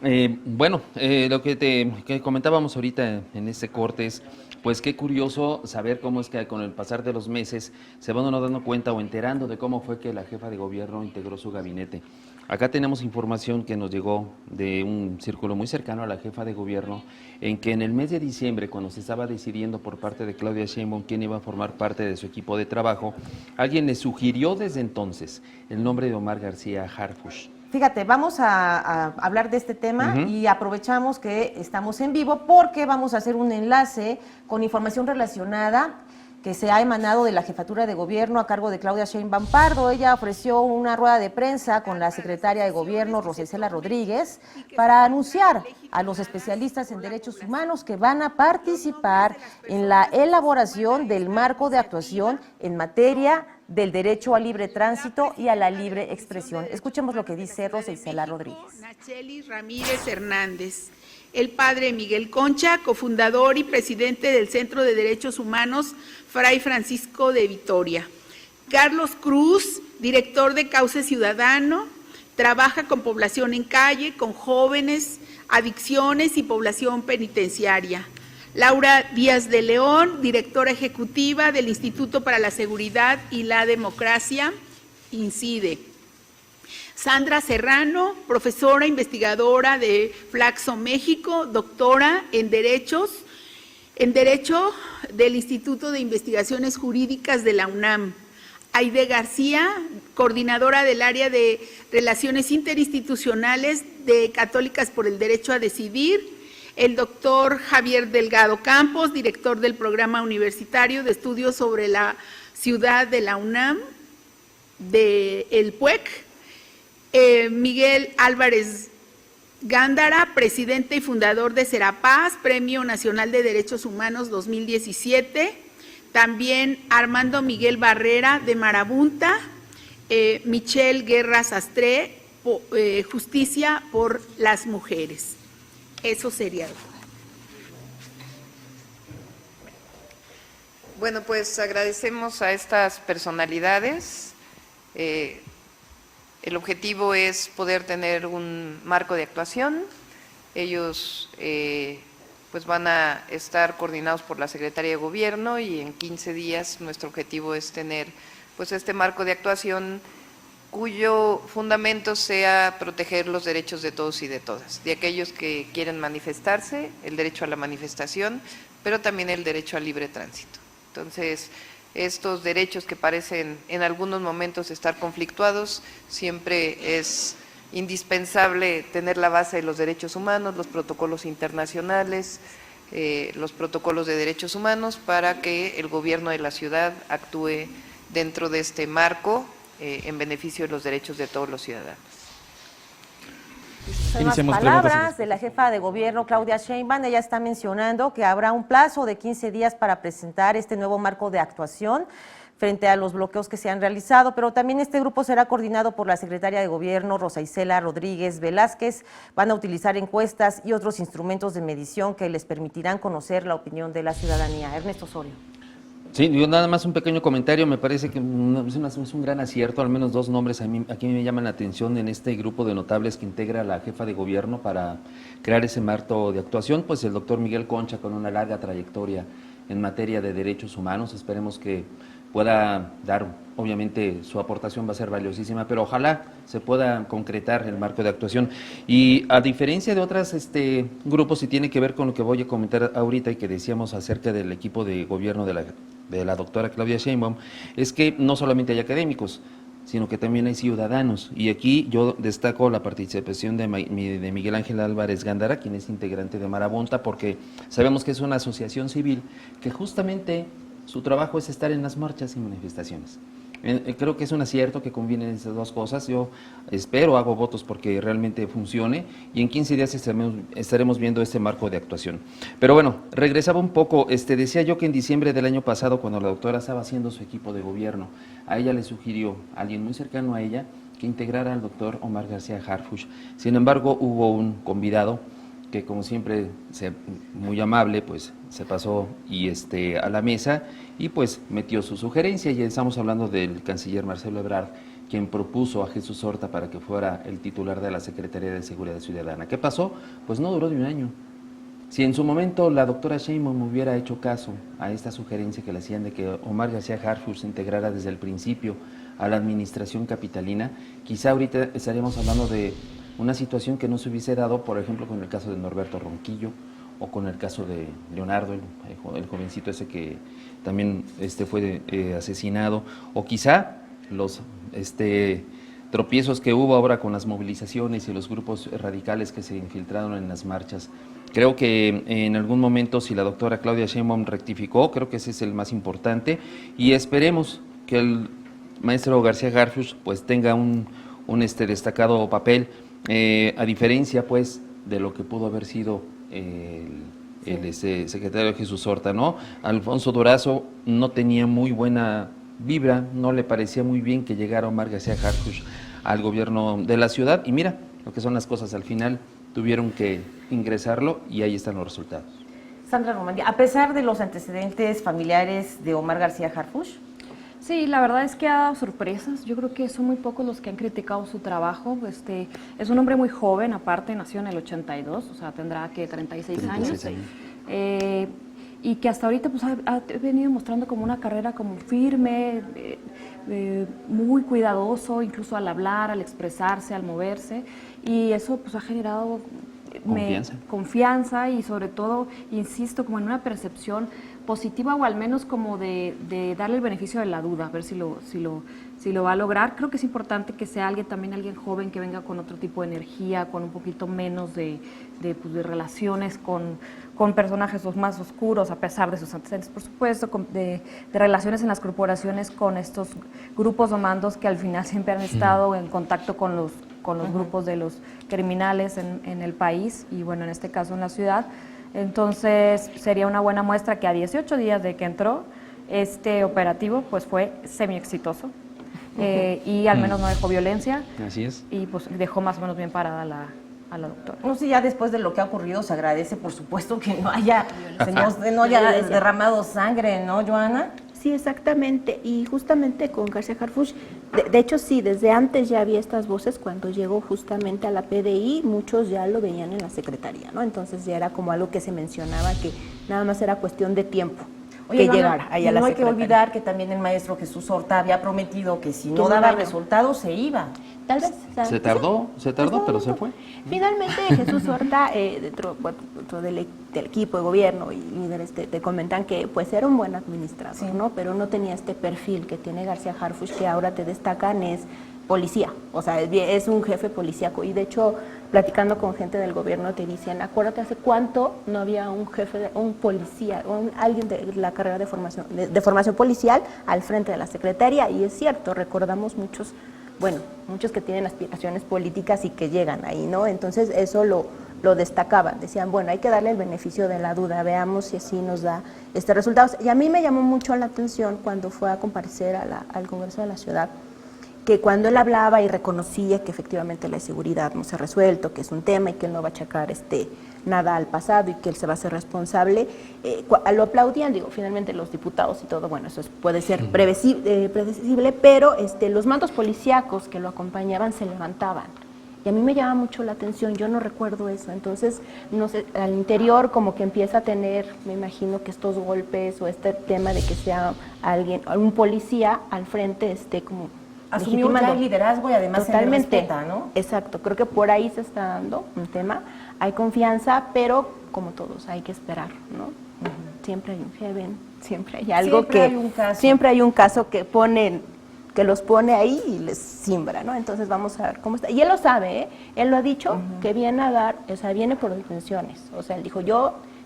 Lo que comentábamos ahorita en este corte es, pues qué curioso saber cómo es que con el pasar de los meses se van uno dando cuenta o enterando de cómo fue que la jefa de gobierno integró su gabinete. Acá tenemos información que nos llegó de un círculo muy cercano a la jefa de gobierno, en que en el mes de diciembre, cuando se estaba decidiendo por parte de Claudia Sheinbaum quién iba a formar parte de su equipo de trabajo, alguien le sugirió desde entonces el nombre de Omar García Harfuch. Fíjate, vamos a hablar de este tema y aprovechamos que estamos en vivo porque vamos a hacer un enlace con información relacionada que se ha emanado de la Jefatura de Gobierno a cargo de Claudia Sheinbaum Pardo. Ella ofreció una rueda de prensa con la secretaria de Gobierno, Rosa Isela Rodríguez, para anunciar a los especialistas en derechos humanos que van a participar en la elaboración del marco de actuación en materia del derecho al libre tránsito y a la libre expresión. Escuchemos lo que dice Rosa Isela Rodríguez. Nacheli Ramírez Hernández, el padre Miguel Concha, cofundador y presidente del Centro de Derechos Humanos Fray Francisco de Vitoria. Carlos Cruz, director de Cauce Ciudadano, trabaja con población en calle, con jóvenes, adicciones y población penitenciaria. Laura Díaz de León, directora ejecutiva del Instituto para la Seguridad y la Democracia, INCIDE. Sandra Serrano, profesora investigadora de Flaxo México, doctora en Derecho del Instituto de Investigaciones Jurídicas de la UNAM. Aide García, coordinadora del área de Relaciones Interinstitucionales de Católicas por el Derecho a Decidir. El doctor Javier Delgado Campos, director del Programa Universitario de Estudios sobre la Ciudad de la UNAM, del PUEC. Miguel Álvarez Gándara, presidente y fundador de Serapaz, Premio Nacional de Derechos Humanos 2017. También Armando Miguel Barrera de Marabunta. Michelle Guerra Sastre, Justicia por las Mujeres. Eso sería. Bueno, pues agradecemos a estas personalidades. El objetivo es poder tener un marco de actuación. Ellos pues van a estar coordinados por la Secretaría de Gobierno y en 15 días nuestro objetivo es tener pues este marco de actuación cuyo fundamento sea proteger los derechos de todos y de todas, de aquellos que quieren manifestarse, el derecho a la manifestación, pero también el derecho al libre tránsito. Entonces, estos derechos que parecen en algunos momentos estar conflictuados, siempre es indispensable tener la base de los derechos humanos, los protocolos internacionales, los protocolos de derechos humanos para que el gobierno de la ciudad actúe dentro de este marco en beneficio de los derechos de todos los ciudadanos. Son las palabras de la jefa de gobierno, Claudia Sheinbaum. Ella está mencionando que habrá un plazo de 15 días para presentar este nuevo marco de actuación frente a los bloqueos que se han realizado, pero también este grupo será coordinado por la secretaria de Gobierno, Rosa Isela Rodríguez Velázquez. Van a utilizar encuestas y otros instrumentos de medición que les permitirán conocer la opinión de la ciudadanía. Ernesto Osorio. Sí, yo nada más un pequeño comentario, me parece que es un gran acierto, al menos dos nombres aquí me llaman la atención en este grupo de notables que integra la jefa de gobierno para crear ese marco de actuación, pues el doctor Miguel Concha con una larga trayectoria en materia de derechos humanos. Esperemos que pueda dar, obviamente su aportación va a ser valiosísima, pero ojalá se pueda concretar el marco de actuación. Y a diferencia de otros grupos, y tiene que ver con lo que voy a comentar ahorita y que decíamos acerca del equipo de gobierno de la doctora Claudia Sheinbaum, es que no solamente hay académicos, sino que también hay ciudadanos. Y aquí yo destaco la participación de Miguel Ángel Álvarez Gándara, quien es integrante de Marabunta, porque sabemos que es una asociación civil que justamente su trabajo es estar en las marchas y manifestaciones. Creo que es un acierto que combinen esas dos cosas. Yo espero, hago votos porque realmente funcione, y en 15 días estaremos viendo este marco de actuación. Pero bueno, regresaba un poco, decía yo que en diciembre del año pasado, cuando la doctora estaba haciendo su equipo de gobierno, a ella le sugirió, alguien muy cercano a ella, que integrara al doctor Omar García Harfuch. Sin embargo, hubo un convidado que, como siempre, muy amable, pues se pasó a la mesa y pues metió su sugerencia, y estamos hablando del canciller Marcelo Ebrard, quien propuso a Jesús Horta para que fuera el titular de la Secretaría de Seguridad Ciudadana. ¿Qué pasó? Pues no duró de un año. Si en su momento la doctora Sheinbaum hubiera hecho caso a esta sugerencia que le hacían de que Omar García Harfuch se integrara desde el principio a la administración capitalina, quizá ahorita estaríamos hablando de una situación que no se hubiese dado, por ejemplo, con el caso de Norberto Ronquillo, o con el caso de Leonardo, el jovencito ese que también fue asesinado, o quizá los tropiezos que hubo ahora con las movilizaciones y los grupos radicales que se infiltraron en las marchas. Creo que en algún momento, si la doctora Claudia Sheinbaum rectificó, creo que ese es el más importante, y esperemos que el maestro García Harfuch pues tenga un destacado papel, a diferencia pues de lo que pudo haber sido el secretario Jesús Horta, ¿no? Alfonso Durazo no tenía muy buena vibra, no le parecía muy bien que llegara Omar García Harfuch al gobierno de la ciudad, y mira lo que son las cosas, al final tuvieron que ingresarlo y ahí están los resultados. Sandra Romandía, a pesar de los antecedentes familiares de Omar García Harfuch. Sí, la verdad es que ha dado sorpresas. Yo creo que son muy pocos los que han criticado su trabajo. Es un hombre muy joven, aparte nació en el 82, o sea, tendrá que 36 años. Y que hasta ahorita pues ha venido mostrando como una carrera como firme, muy cuidadoso, incluso al hablar, al expresarse, al moverse, y eso pues ha generado confianza y sobre todo, insisto, como en una percepción positiva, o al menos como de darle el beneficio de la duda, a ver si lo va a lograr. Creo que es importante que sea alguien joven, que venga con otro tipo de energía, con un poquito menos de relaciones con personajes más oscuros, a pesar de sus antecedentes, por supuesto, de relaciones en las corporaciones con estos grupos o mandos que al final siempre han estado en contacto con los grupos de los criminales en el país, y bueno, en este caso en la ciudad. Entonces sería una buena muestra que a 18 días de que entró, este operativo pues fue semi exitoso, y al menos no dejó violencia. Así es. Y pues dejó más o menos bien parada a la doctora. No sé, ya después de lo que ha ocurrido se agradece, por supuesto, que no haya derramado sangre, ¿no, Joana? Sí, exactamente, y justamente con García Harfuch, de hecho sí, desde antes ya había estas voces. Cuando llegó justamente a la PDI, muchos ya lo veían en la Secretaría, ¿no? Entonces ya era como algo que se mencionaba, que nada más era cuestión de tiempo. Oye, que llegara ahí a la Secretaría. No hay que olvidar que también el maestro Jesús Horta había prometido que si no daba resultados se iba. Tal vez. Se tardó, pero se fue. Finalmente Jesús Horta, dentro del equipo de gobierno y líderes te comentan que pues era un buen administrador, sí, ¿no? Pero no tenía este perfil que tiene García Harfuch, que ahora te destacan es policía, o sea, es un jefe policíaco. Y de hecho, platicando con gente del gobierno te dicen, acuérdate hace cuánto no había un jefe, un policía, alguien de la carrera de formación policial al frente de la Secretaría. Y es cierto, recordamos muchos que tienen aspiraciones políticas y que llegan ahí, ¿no? Entonces eso lo destacaban, decían, bueno, hay que darle el beneficio de la duda, veamos si así nos da resultados. Y a mí me llamó mucho la atención cuando fue a comparecer al Congreso de la Ciudad, que cuando él hablaba y reconocía que efectivamente la seguridad no se ha resuelto, que es un tema y que él no va a achacar nada al pasado y que él se va a hacer responsable, lo aplaudían. Digo, finalmente los diputados y todo, bueno, eso puede ser predecible, pero los mandos policíacos que lo acompañaban se levantaban Y a mí me llama mucho la atención, yo no recuerdo eso. Entonces, no sé, al interior como que empieza a tener, me imagino que estos golpes o este tema de que sea alguien, un policía al frente esté como Asumió ya el liderazgo y además totalmente, se le respeta, ¿no? Exacto, creo que por ahí se está dando un tema. Hay confianza, pero como todos, hay que esperar, ¿no? Siempre hay un heaven, siempre hay algo Siempre que... hay un caso. Siempre hay un caso que los pone ahí y les simbra, ¿no? Entonces vamos a ver cómo está. Y él lo sabe, ¿eh? Él lo ha dicho, que viene a dar, o sea, viene por detenciones. O sea, él dijo,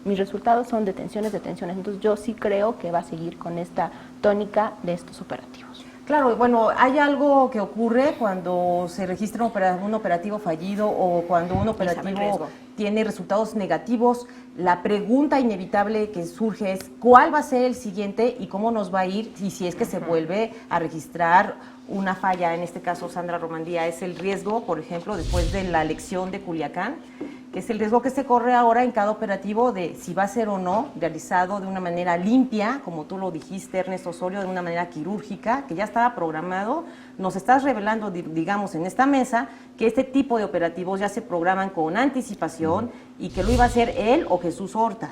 mis resultados son detenciones. Entonces yo sí creo que va a seguir con esta tónica de estos operativos. Claro, bueno, hay algo que ocurre cuando se registra un operativo fallido o cuando un operativo tiene resultados negativos. La pregunta inevitable que surge es ¿cuál va a ser el siguiente y cómo nos va a ir? Y si es que se vuelve a registrar una falla, en este caso Sandra Romandía, es el riesgo, por ejemplo, después de la elección de Culiacán, que es el riesgo que se corre ahora en cada operativo de si va a ser o no realizado de una manera limpia, como tú lo dijiste, Ernesto Osorio, de una manera quirúrgica, que ya estaba programado. Nos estás revelando, digamos, en esta mesa, que este tipo de operativos ya se programan con anticipación y que lo iba a hacer él o Jesús Horta.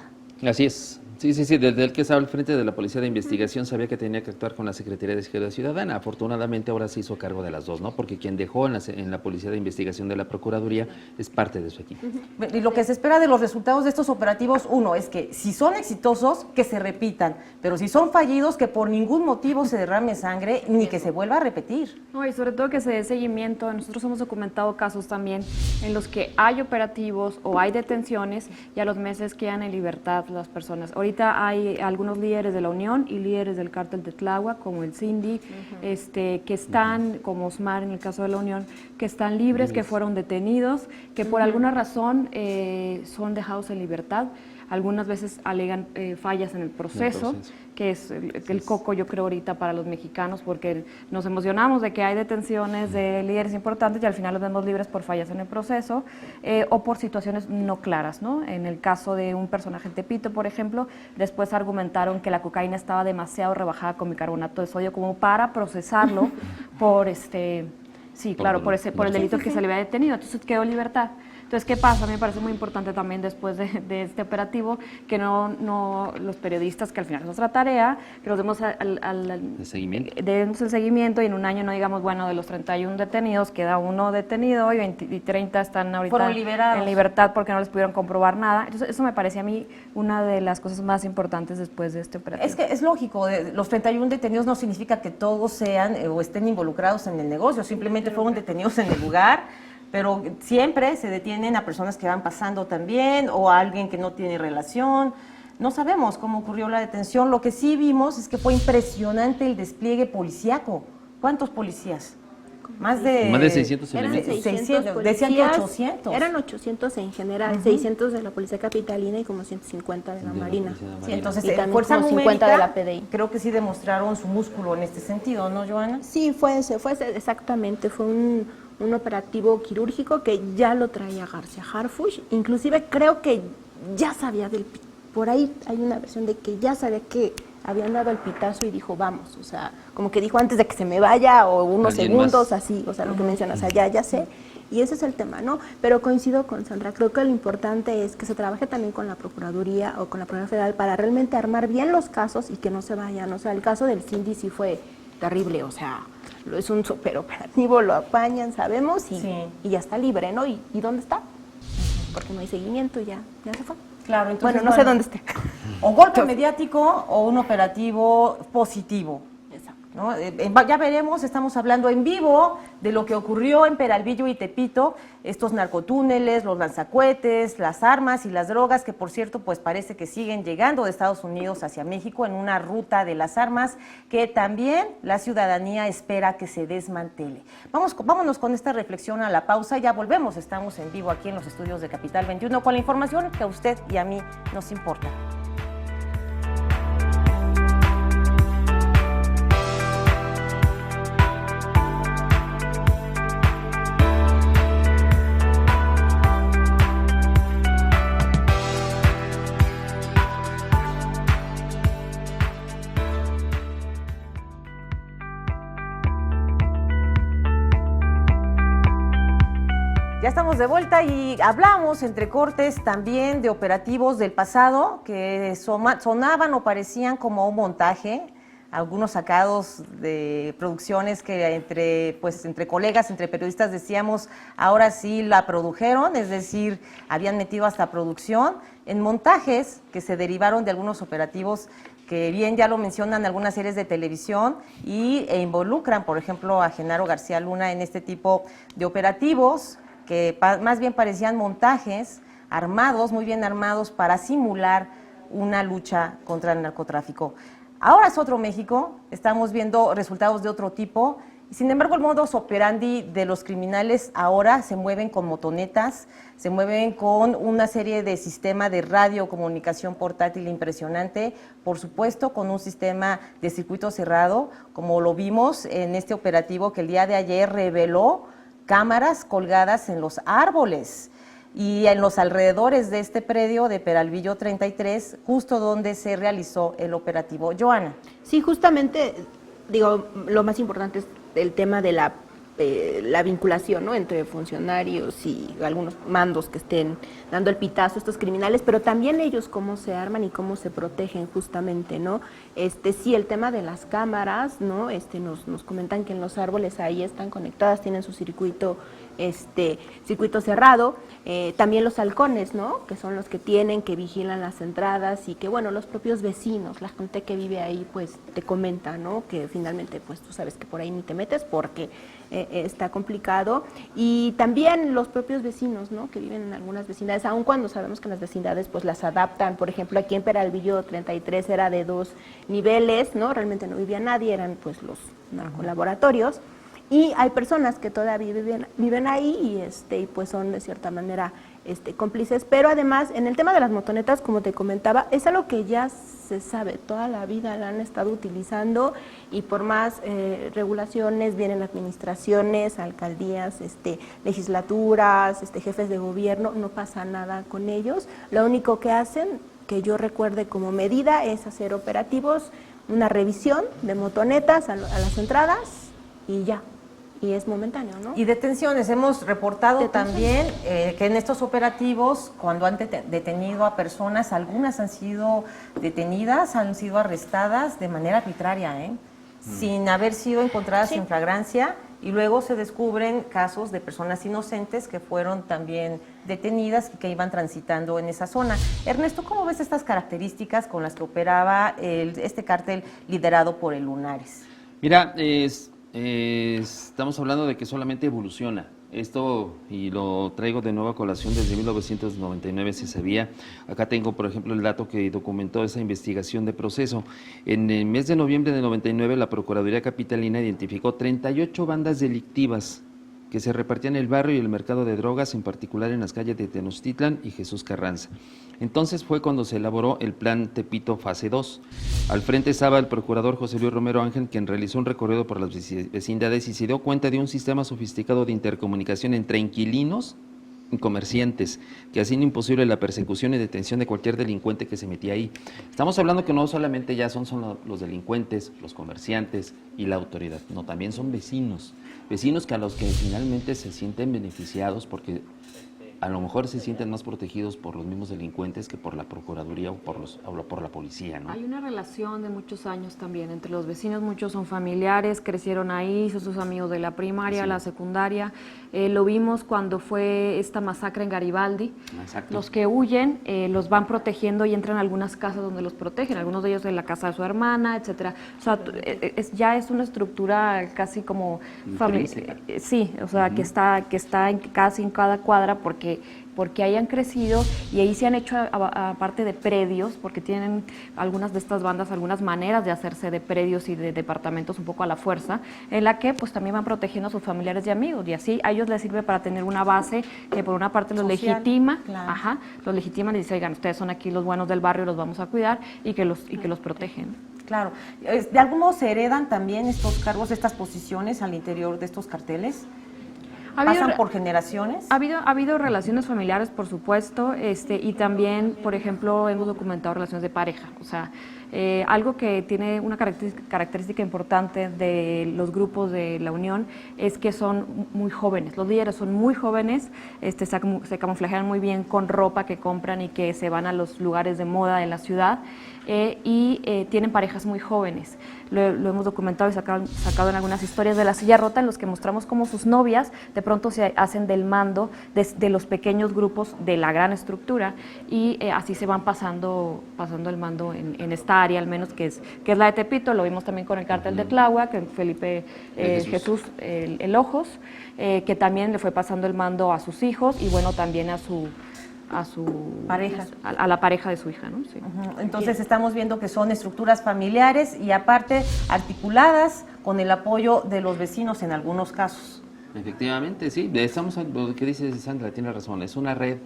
Así es. Sí, desde el que estaba al frente de la Policía de Investigación sabía que tenía que actuar con la Secretaría de Seguridad Ciudadana. Afortunadamente ahora se hizo cargo de las dos, ¿no? Porque quien dejó en la Policía de Investigación de la Procuraduría es parte de su equipo. Y lo que se espera de los resultados de estos operativos, uno, es que si son exitosos, que se repitan, pero si son fallidos, que por ningún motivo se derrame sangre ni que se vuelva a repetir. No, y sobre todo que se dé seguimiento. Nosotros hemos documentado casos también en los que hay operativos o hay detenciones y a los meses quedan en libertad las personas. Ahorita hay algunos líderes de la Unión y líderes del cártel de Tláhuac, como el Cindy, que están, como Osmar en el caso de la Unión, que están libres, que fueron detenidos, que por alguna razón son dejados en libertad. Algunas veces alegan fallas en el proceso, que es el coco, yo creo, ahorita para los mexicanos, porque nos emocionamos de que hay detenciones de líderes importantes y al final los vemos libres por fallas en el proceso o por situaciones no claras, ¿no? En el caso de un personaje en Tepito, por ejemplo, después argumentaron que la cocaína estaba demasiado rebajada con bicarbonato de sodio como para procesarlo por el delito que se le había detenido, entonces quedó en libertad. Entonces, ¿qué pasa? A mí me parece muy importante también después de este operativo que no los periodistas, que al final es nuestra tarea, que nos demos demos el seguimiento y en un año no digamos, bueno, de los 31 detenidos queda uno detenido y 30 están ahorita en libertad porque no les pudieron comprobar nada. Entonces, eso me parece a mí una de las cosas más importantes después de este operativo. Es que es lógico, los 31 detenidos no significa que todos sean o estén involucrados en el negocio, simplemente fueron detenidos en el lugar. Pero siempre se detienen a personas que van pasando también o a alguien que no tiene relación. No sabemos cómo ocurrió la detención. Lo que sí vimos es que fue impresionante el despliegue policíaco. ¿Cuántos policías? Más de 600 elementos. 600, decían que 800. Eran 800 en general, 600 de la Policía Capitalina y como 150 de la Marina. Sí, entonces, y también Fuerza como Numérica, 50 de la PDI. Creo que sí demostraron su músculo en este sentido, ¿no, Joana? Sí, fue exactamente, fue un operativo quirúrgico que ya lo traía García Harfuch, inclusive creo que ya sabía por ahí hay una versión de que ya sabía que habían dado el pitazo y dijo, vamos, o sea, como que dijo antes de que se me vaya o unos segundos, así, o sea, lo que mencionas, o sea, ya sé, y ese es el tema, ¿no? Pero coincido con Sandra, creo que lo importante es que se trabaje también con la Procuraduría o con la Procuraduría Federal para realmente armar bien los casos y que no se vayan, o sea, el caso del Cindy sí fue terrible, o sea, es un superoperativo, lo apañan, sabemos, y ya está libre, ¿no? ¿Y dónde está? Porque no hay seguimiento, ya se fue. Claro, entonces, no sé dónde esté. O golpe mediático o un operativo positivo. ¿No? Ya veremos, estamos hablando en vivo de lo que ocurrió en Peralvillo y Tepito, estos narcotúneles, los lanzacohetes, las armas y las drogas, que por cierto, pues parece que siguen llegando de Estados Unidos hacia México en una ruta de las armas que también la ciudadanía espera que se desmantele. Vámonos con esta reflexión a la pausa, ya volvemos, estamos en vivo aquí en los estudios de Capital 21 con la información que a usted y a mí nos importa. Ya estamos de vuelta y hablamos entre cortes también de operativos del pasado que sonaban o parecían como un montaje, algunos sacados de producciones que entre colegas, entre periodistas decíamos, ahora sí la produjeron, es decir, habían metido hasta producción en montajes que se derivaron de algunos operativos que bien ya lo mencionan algunas series de televisión e involucran, por ejemplo, a Genaro García Luna en este tipo de operativos que más bien parecían montajes armados, muy bien armados, para simular una lucha contra el narcotráfico. Ahora es otro México, estamos viendo resultados de otro tipo. Sin embargo, el modus operandi de los criminales ahora se mueven con motonetas, se mueven con una serie de sistema de radiocomunicación portátil impresionante, por supuesto con un sistema de circuito cerrado, como lo vimos en este operativo que el día de ayer reveló cámaras colgadas en los árboles y en los alrededores de este predio de Peralvillo 33, justo donde se realizó el operativo. Joana. Sí, justamente, digo, lo más importante es el tema de la vinculación, ¿no?, entre funcionarios y algunos mandos que estén dando el pitazo a estos criminales, pero también ellos cómo se arman y cómo se protegen justamente, ¿no? Sí, el tema de las cámaras, ¿no? Nos comentan que en los árboles ahí están conectadas, tienen su circuito cerrado, también los halcones, ¿no?, que son los que vigilan las entradas y que, bueno, los propios vecinos, la gente que vive ahí, pues te comenta, ¿no?, que finalmente, pues tú sabes que por ahí ni te metes porque está complicado, y también los propios vecinos, ¿no?, que viven en algunas vecindades, aun cuando sabemos que las vecindades pues las adaptan. Por ejemplo, aquí en Peralvillo 33 era de 2 niveles, ¿no?, realmente no vivía nadie, eran pues los narcolaboratorios. Y hay personas que todavía viven ahí y pues son de cierta manera cómplices, pero además en el tema de las motonetas, como te comentaba, es algo que ya se sabe, toda la vida la han estado utilizando, y por más regulaciones vienen administraciones, alcaldías, legislaturas, jefes de gobierno, no pasa nada con ellos. Lo único que hacen, que yo recuerde como medida, es hacer operativos, una revisión de motonetas a las entradas y ya. Y es momentáneo, ¿no? Y detenciones, hemos reportado también que en estos operativos, cuando han detenido a personas, algunas han sido detenidas, han sido arrestadas de manera arbitraria, sin haber sido encontradas en flagrancia, y luego se descubren casos de personas inocentes que fueron también detenidas y que iban transitando en esa zona. Ernesto, ¿cómo ves estas características con las que operaba este cártel liderado por el Lunares? Mira, estamos hablando de que solamente evoluciona. Esto, y lo traigo de nuevo a colación, desde 1999 se sabía. Acá tengo, por ejemplo, el dato que documentó esa investigación de proceso. En el mes de noviembre de 99, la Procuraduría Capitalina identificó 38 bandas delictivas que se repartían el barrio y el mercado de drogas, en particular en las calles de Tenochtitlan y Jesús Carranza. Entonces fue cuando se elaboró el Plan Tepito Fase 2. Al frente estaba el procurador José Luis Romero Ángel, quien realizó un recorrido por las vecindades y se dio cuenta de un sistema sofisticado de intercomunicación entre inquilinos y comerciantes, que hacían imposible la persecución y detención de cualquier delincuente que se metía ahí. Estamos hablando que no solamente ya son los delincuentes, los comerciantes y la autoridad, no, también son vecinos que a los que finalmente se sienten beneficiados, porque a lo mejor se sienten más protegidos por los mismos delincuentes que por la Procuraduría o por la policía, ¿no? Hay una relación de muchos años también entre los vecinos, muchos son familiares, crecieron ahí, son sus amigos de la primaria, la secundaria. Lo vimos cuando fue esta masacre en Garibaldi. Exacto. Los que huyen los van protegiendo y entran a algunas casas donde los protegen, algunos de ellos en la casa de su hermana, etcétera. O sea, ya es una estructura casi como sí, o sea, que está casi en cada cuadra, porque ahí han crecido y ahí se han hecho, aparte de predios, porque tienen algunas de estas bandas algunas maneras de hacerse de predios y de departamentos un poco a la fuerza, en la que pues también van protegiendo a sus familiares y amigos, y así a ellos les sirve para tener una base que por una parte los social, legitima, claro. Los legitiman y dicen, oigan, ustedes son aquí los buenos del barrio, los vamos a cuidar, y que los protegen. Claro. ¿De algún modo se heredan también estos cargos, estas posiciones al interior de estos carteles? ¿Pasan por generaciones? Ha habido relaciones familiares, por supuesto, y también, por ejemplo, hemos documentado relaciones de pareja. O sea, Algo que tiene una característica importante de los grupos de la Unión es que son muy jóvenes, los líderes son muy jóvenes, se camuflajean muy bien con ropa que compran y que se van a los lugares de moda de la ciudad, y tienen parejas muy jóvenes. Lo hemos documentado y sacado en algunas historias de La Silla Rota, en los que mostramos cómo sus novias de pronto se hacen del mando de los pequeños grupos de la gran estructura, y así se van pasando el mando en esta área, al menos que es la de Tepito. Lo vimos también con el cártel de Tláhuac, que Felipe Jesús el Ojos, que también le fue pasando el mando a sus hijos y bueno, también a su pareja, a la pareja de su hija, ¿no? Sí. Entonces estamos viendo que son estructuras familiares y aparte articuladas con el apoyo de los vecinos en algunos casos. Efectivamente, sí, lo que dice Sandra tiene razón, es una red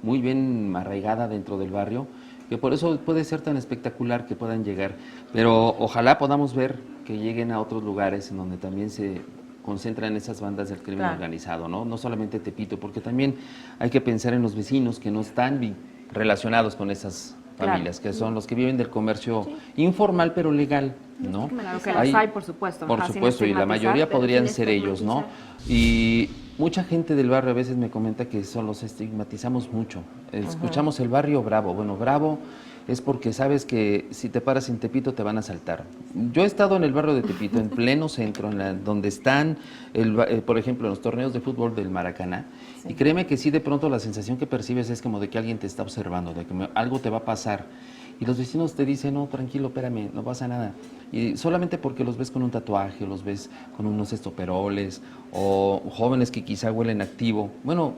muy bien arraigada dentro del barrio, que por eso puede ser tan espectacular que puedan llegar, pero ojalá podamos ver que lleguen a otros lugares en donde también se concentran esas bandas del crimen organizado, ¿no? No solamente Tepito, porque también hay que pensar en los vecinos que no están relacionados con esas familias, que son los que viven del comercio informal pero legal, ¿no? Claro que las hay, por supuesto. Por supuesto, y la mayoría podrían ser ellos, ¿no? Y mucha gente del barrio a veces me comenta que los estigmatizamos mucho. Escuchamos el barrio bravo. Bueno, bravo es porque sabes que si te paras en Tepito te van a asaltar. Yo he estado en el barrio de Tepito, en pleno centro, donde están, por ejemplo, en los torneos de fútbol del Maracaná, y créeme que sí, de pronto la sensación que percibes es como de que alguien te está observando, de que algo te va a pasar. Y los vecinos te dicen, no, tranquilo, espérame, no pasa nada. Y solamente porque los ves con un tatuaje, o los ves con unos estoperoles, o jóvenes que quizá huelen activo. Bueno,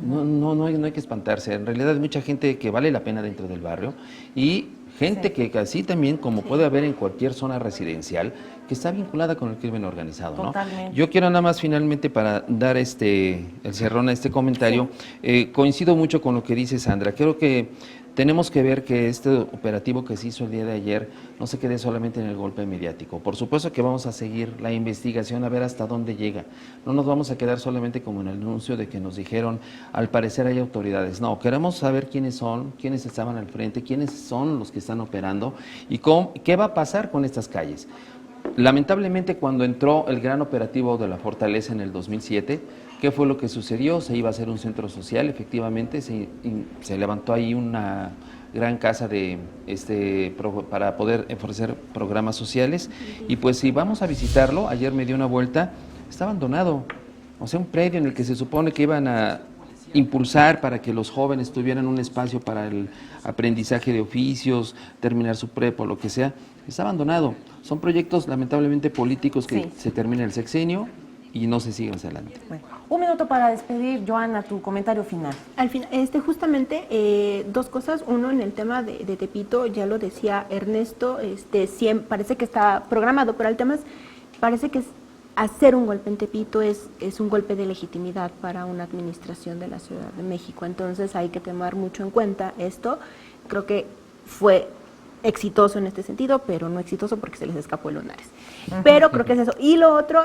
no hay que espantarse. En realidad hay mucha gente que vale la pena dentro del barrio y gente que así también, como puede haber en cualquier zona residencial, que está vinculada con el crimen organizado, ¿no? Yo quiero nada más finalmente, para dar el cerrón a este comentario, coincido mucho con lo que dice Sandra. Creo que tenemos que ver que este operativo que se hizo el día de ayer no se quede solamente en el golpe mediático. Por supuesto que vamos a seguir la investigación a ver hasta dónde llega. No nos vamos a quedar solamente como en el anuncio de que nos dijeron, al parecer hay autoridades. No, queremos saber quiénes son, quiénes estaban al frente, quiénes son los que están operando y qué va a pasar con estas calles. Lamentablemente, cuando entró el gran operativo de la Fortaleza en el 2007, ¿qué fue lo que sucedió? Se iba a hacer un centro social, efectivamente, se levantó ahí una gran casa para poder ofrecer programas sociales, y pues si vamos a visitarlo, ayer me dio una vuelta, está abandonado, o sea, un predio en el que se supone que iban a impulsar para que los jóvenes tuvieran un espacio para el aprendizaje de oficios, terminar su prepa o lo que sea, está abandonado. Son proyectos lamentablemente políticos que se termina el sexenio y no se siguen hacia adelante. Bueno, un minuto para despedir. Joana, tu comentario final. Al final, justamente dos cosas. Uno, en el tema de Tepito, ya lo decía Ernesto, parece que está programado, pero el tema parece que hacer un golpe en Tepito es un golpe de legitimidad para una administración de la Ciudad de México. Entonces hay que tomar mucho en cuenta esto. Creo que fue exitoso en este sentido, pero no exitoso porque se les escapó el Lunares. Pero creo que es eso. Y lo otro,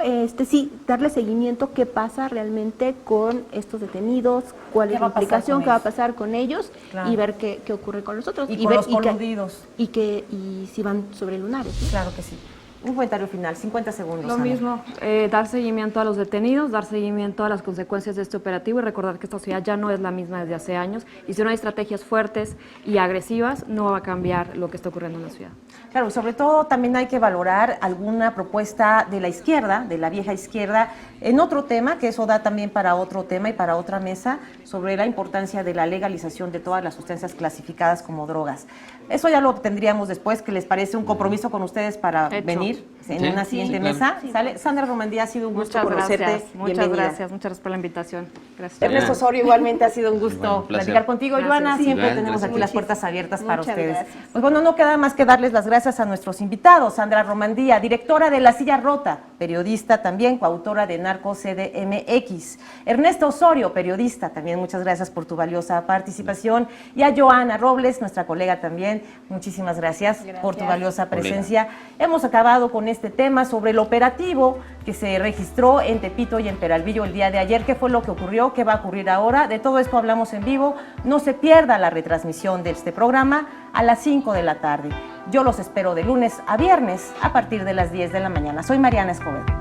sí, darle seguimiento, qué pasa realmente con estos detenidos, cuál es la implicación, qué va a pasar con ellos, y ver qué ocurre con los otros. Y con los coludidos. Y si van sobre Lunares, ¿no? Claro que sí. Un comentario final, 50 segundos. Lo mismo, dar seguimiento a los detenidos, dar seguimiento a las consecuencias de este operativo y recordar que esta ciudad ya no es la misma desde hace años, y si no hay estrategias fuertes y agresivas, no va a cambiar lo que está ocurriendo en la ciudad. Claro, sobre todo también hay que valorar alguna propuesta de la izquierda, de la vieja izquierda, en otro tema, que eso da también para otro tema y para otra mesa, sobre la importancia de la legalización de todas las sustancias clasificadas como drogas. Eso ya lo tendríamos después, que les parece un compromiso con ustedes para venir en una siguiente mesa. ¿Sale? Sandra Romandía, ha sido un gusto conocerte. Muchas gracias por la invitación. Gracias. Ernesto Osorio, igualmente ha sido un gusto platicar contigo. Gracias. Joana, siempre tenemos aquí las puertas abiertas para ustedes. Pues bueno, no queda más que darles las gracias a nuestros invitados. Sandra Romandía, directora de La Silla Rota, periodista también, coautora de Narco CDMX. Ernesto Osorio, periodista, también muchas gracias por tu valiosa participación. Y a Joana Robles, nuestra colega también, muchísimas gracias por tu valiosa presencia. Hemos acabado con este tema sobre el operativo que se registró en Tepito y en Peralvillo el día de ayer. ¿Qué fue lo que ocurrió? ¿Qué va a ocurrir ahora? De todo esto hablamos en vivo. No se pierda la retransmisión de este programa a las 5 de la tarde. Yo los espero de lunes a viernes a partir de las 10 de la mañana. Soy Mariana Escobedo.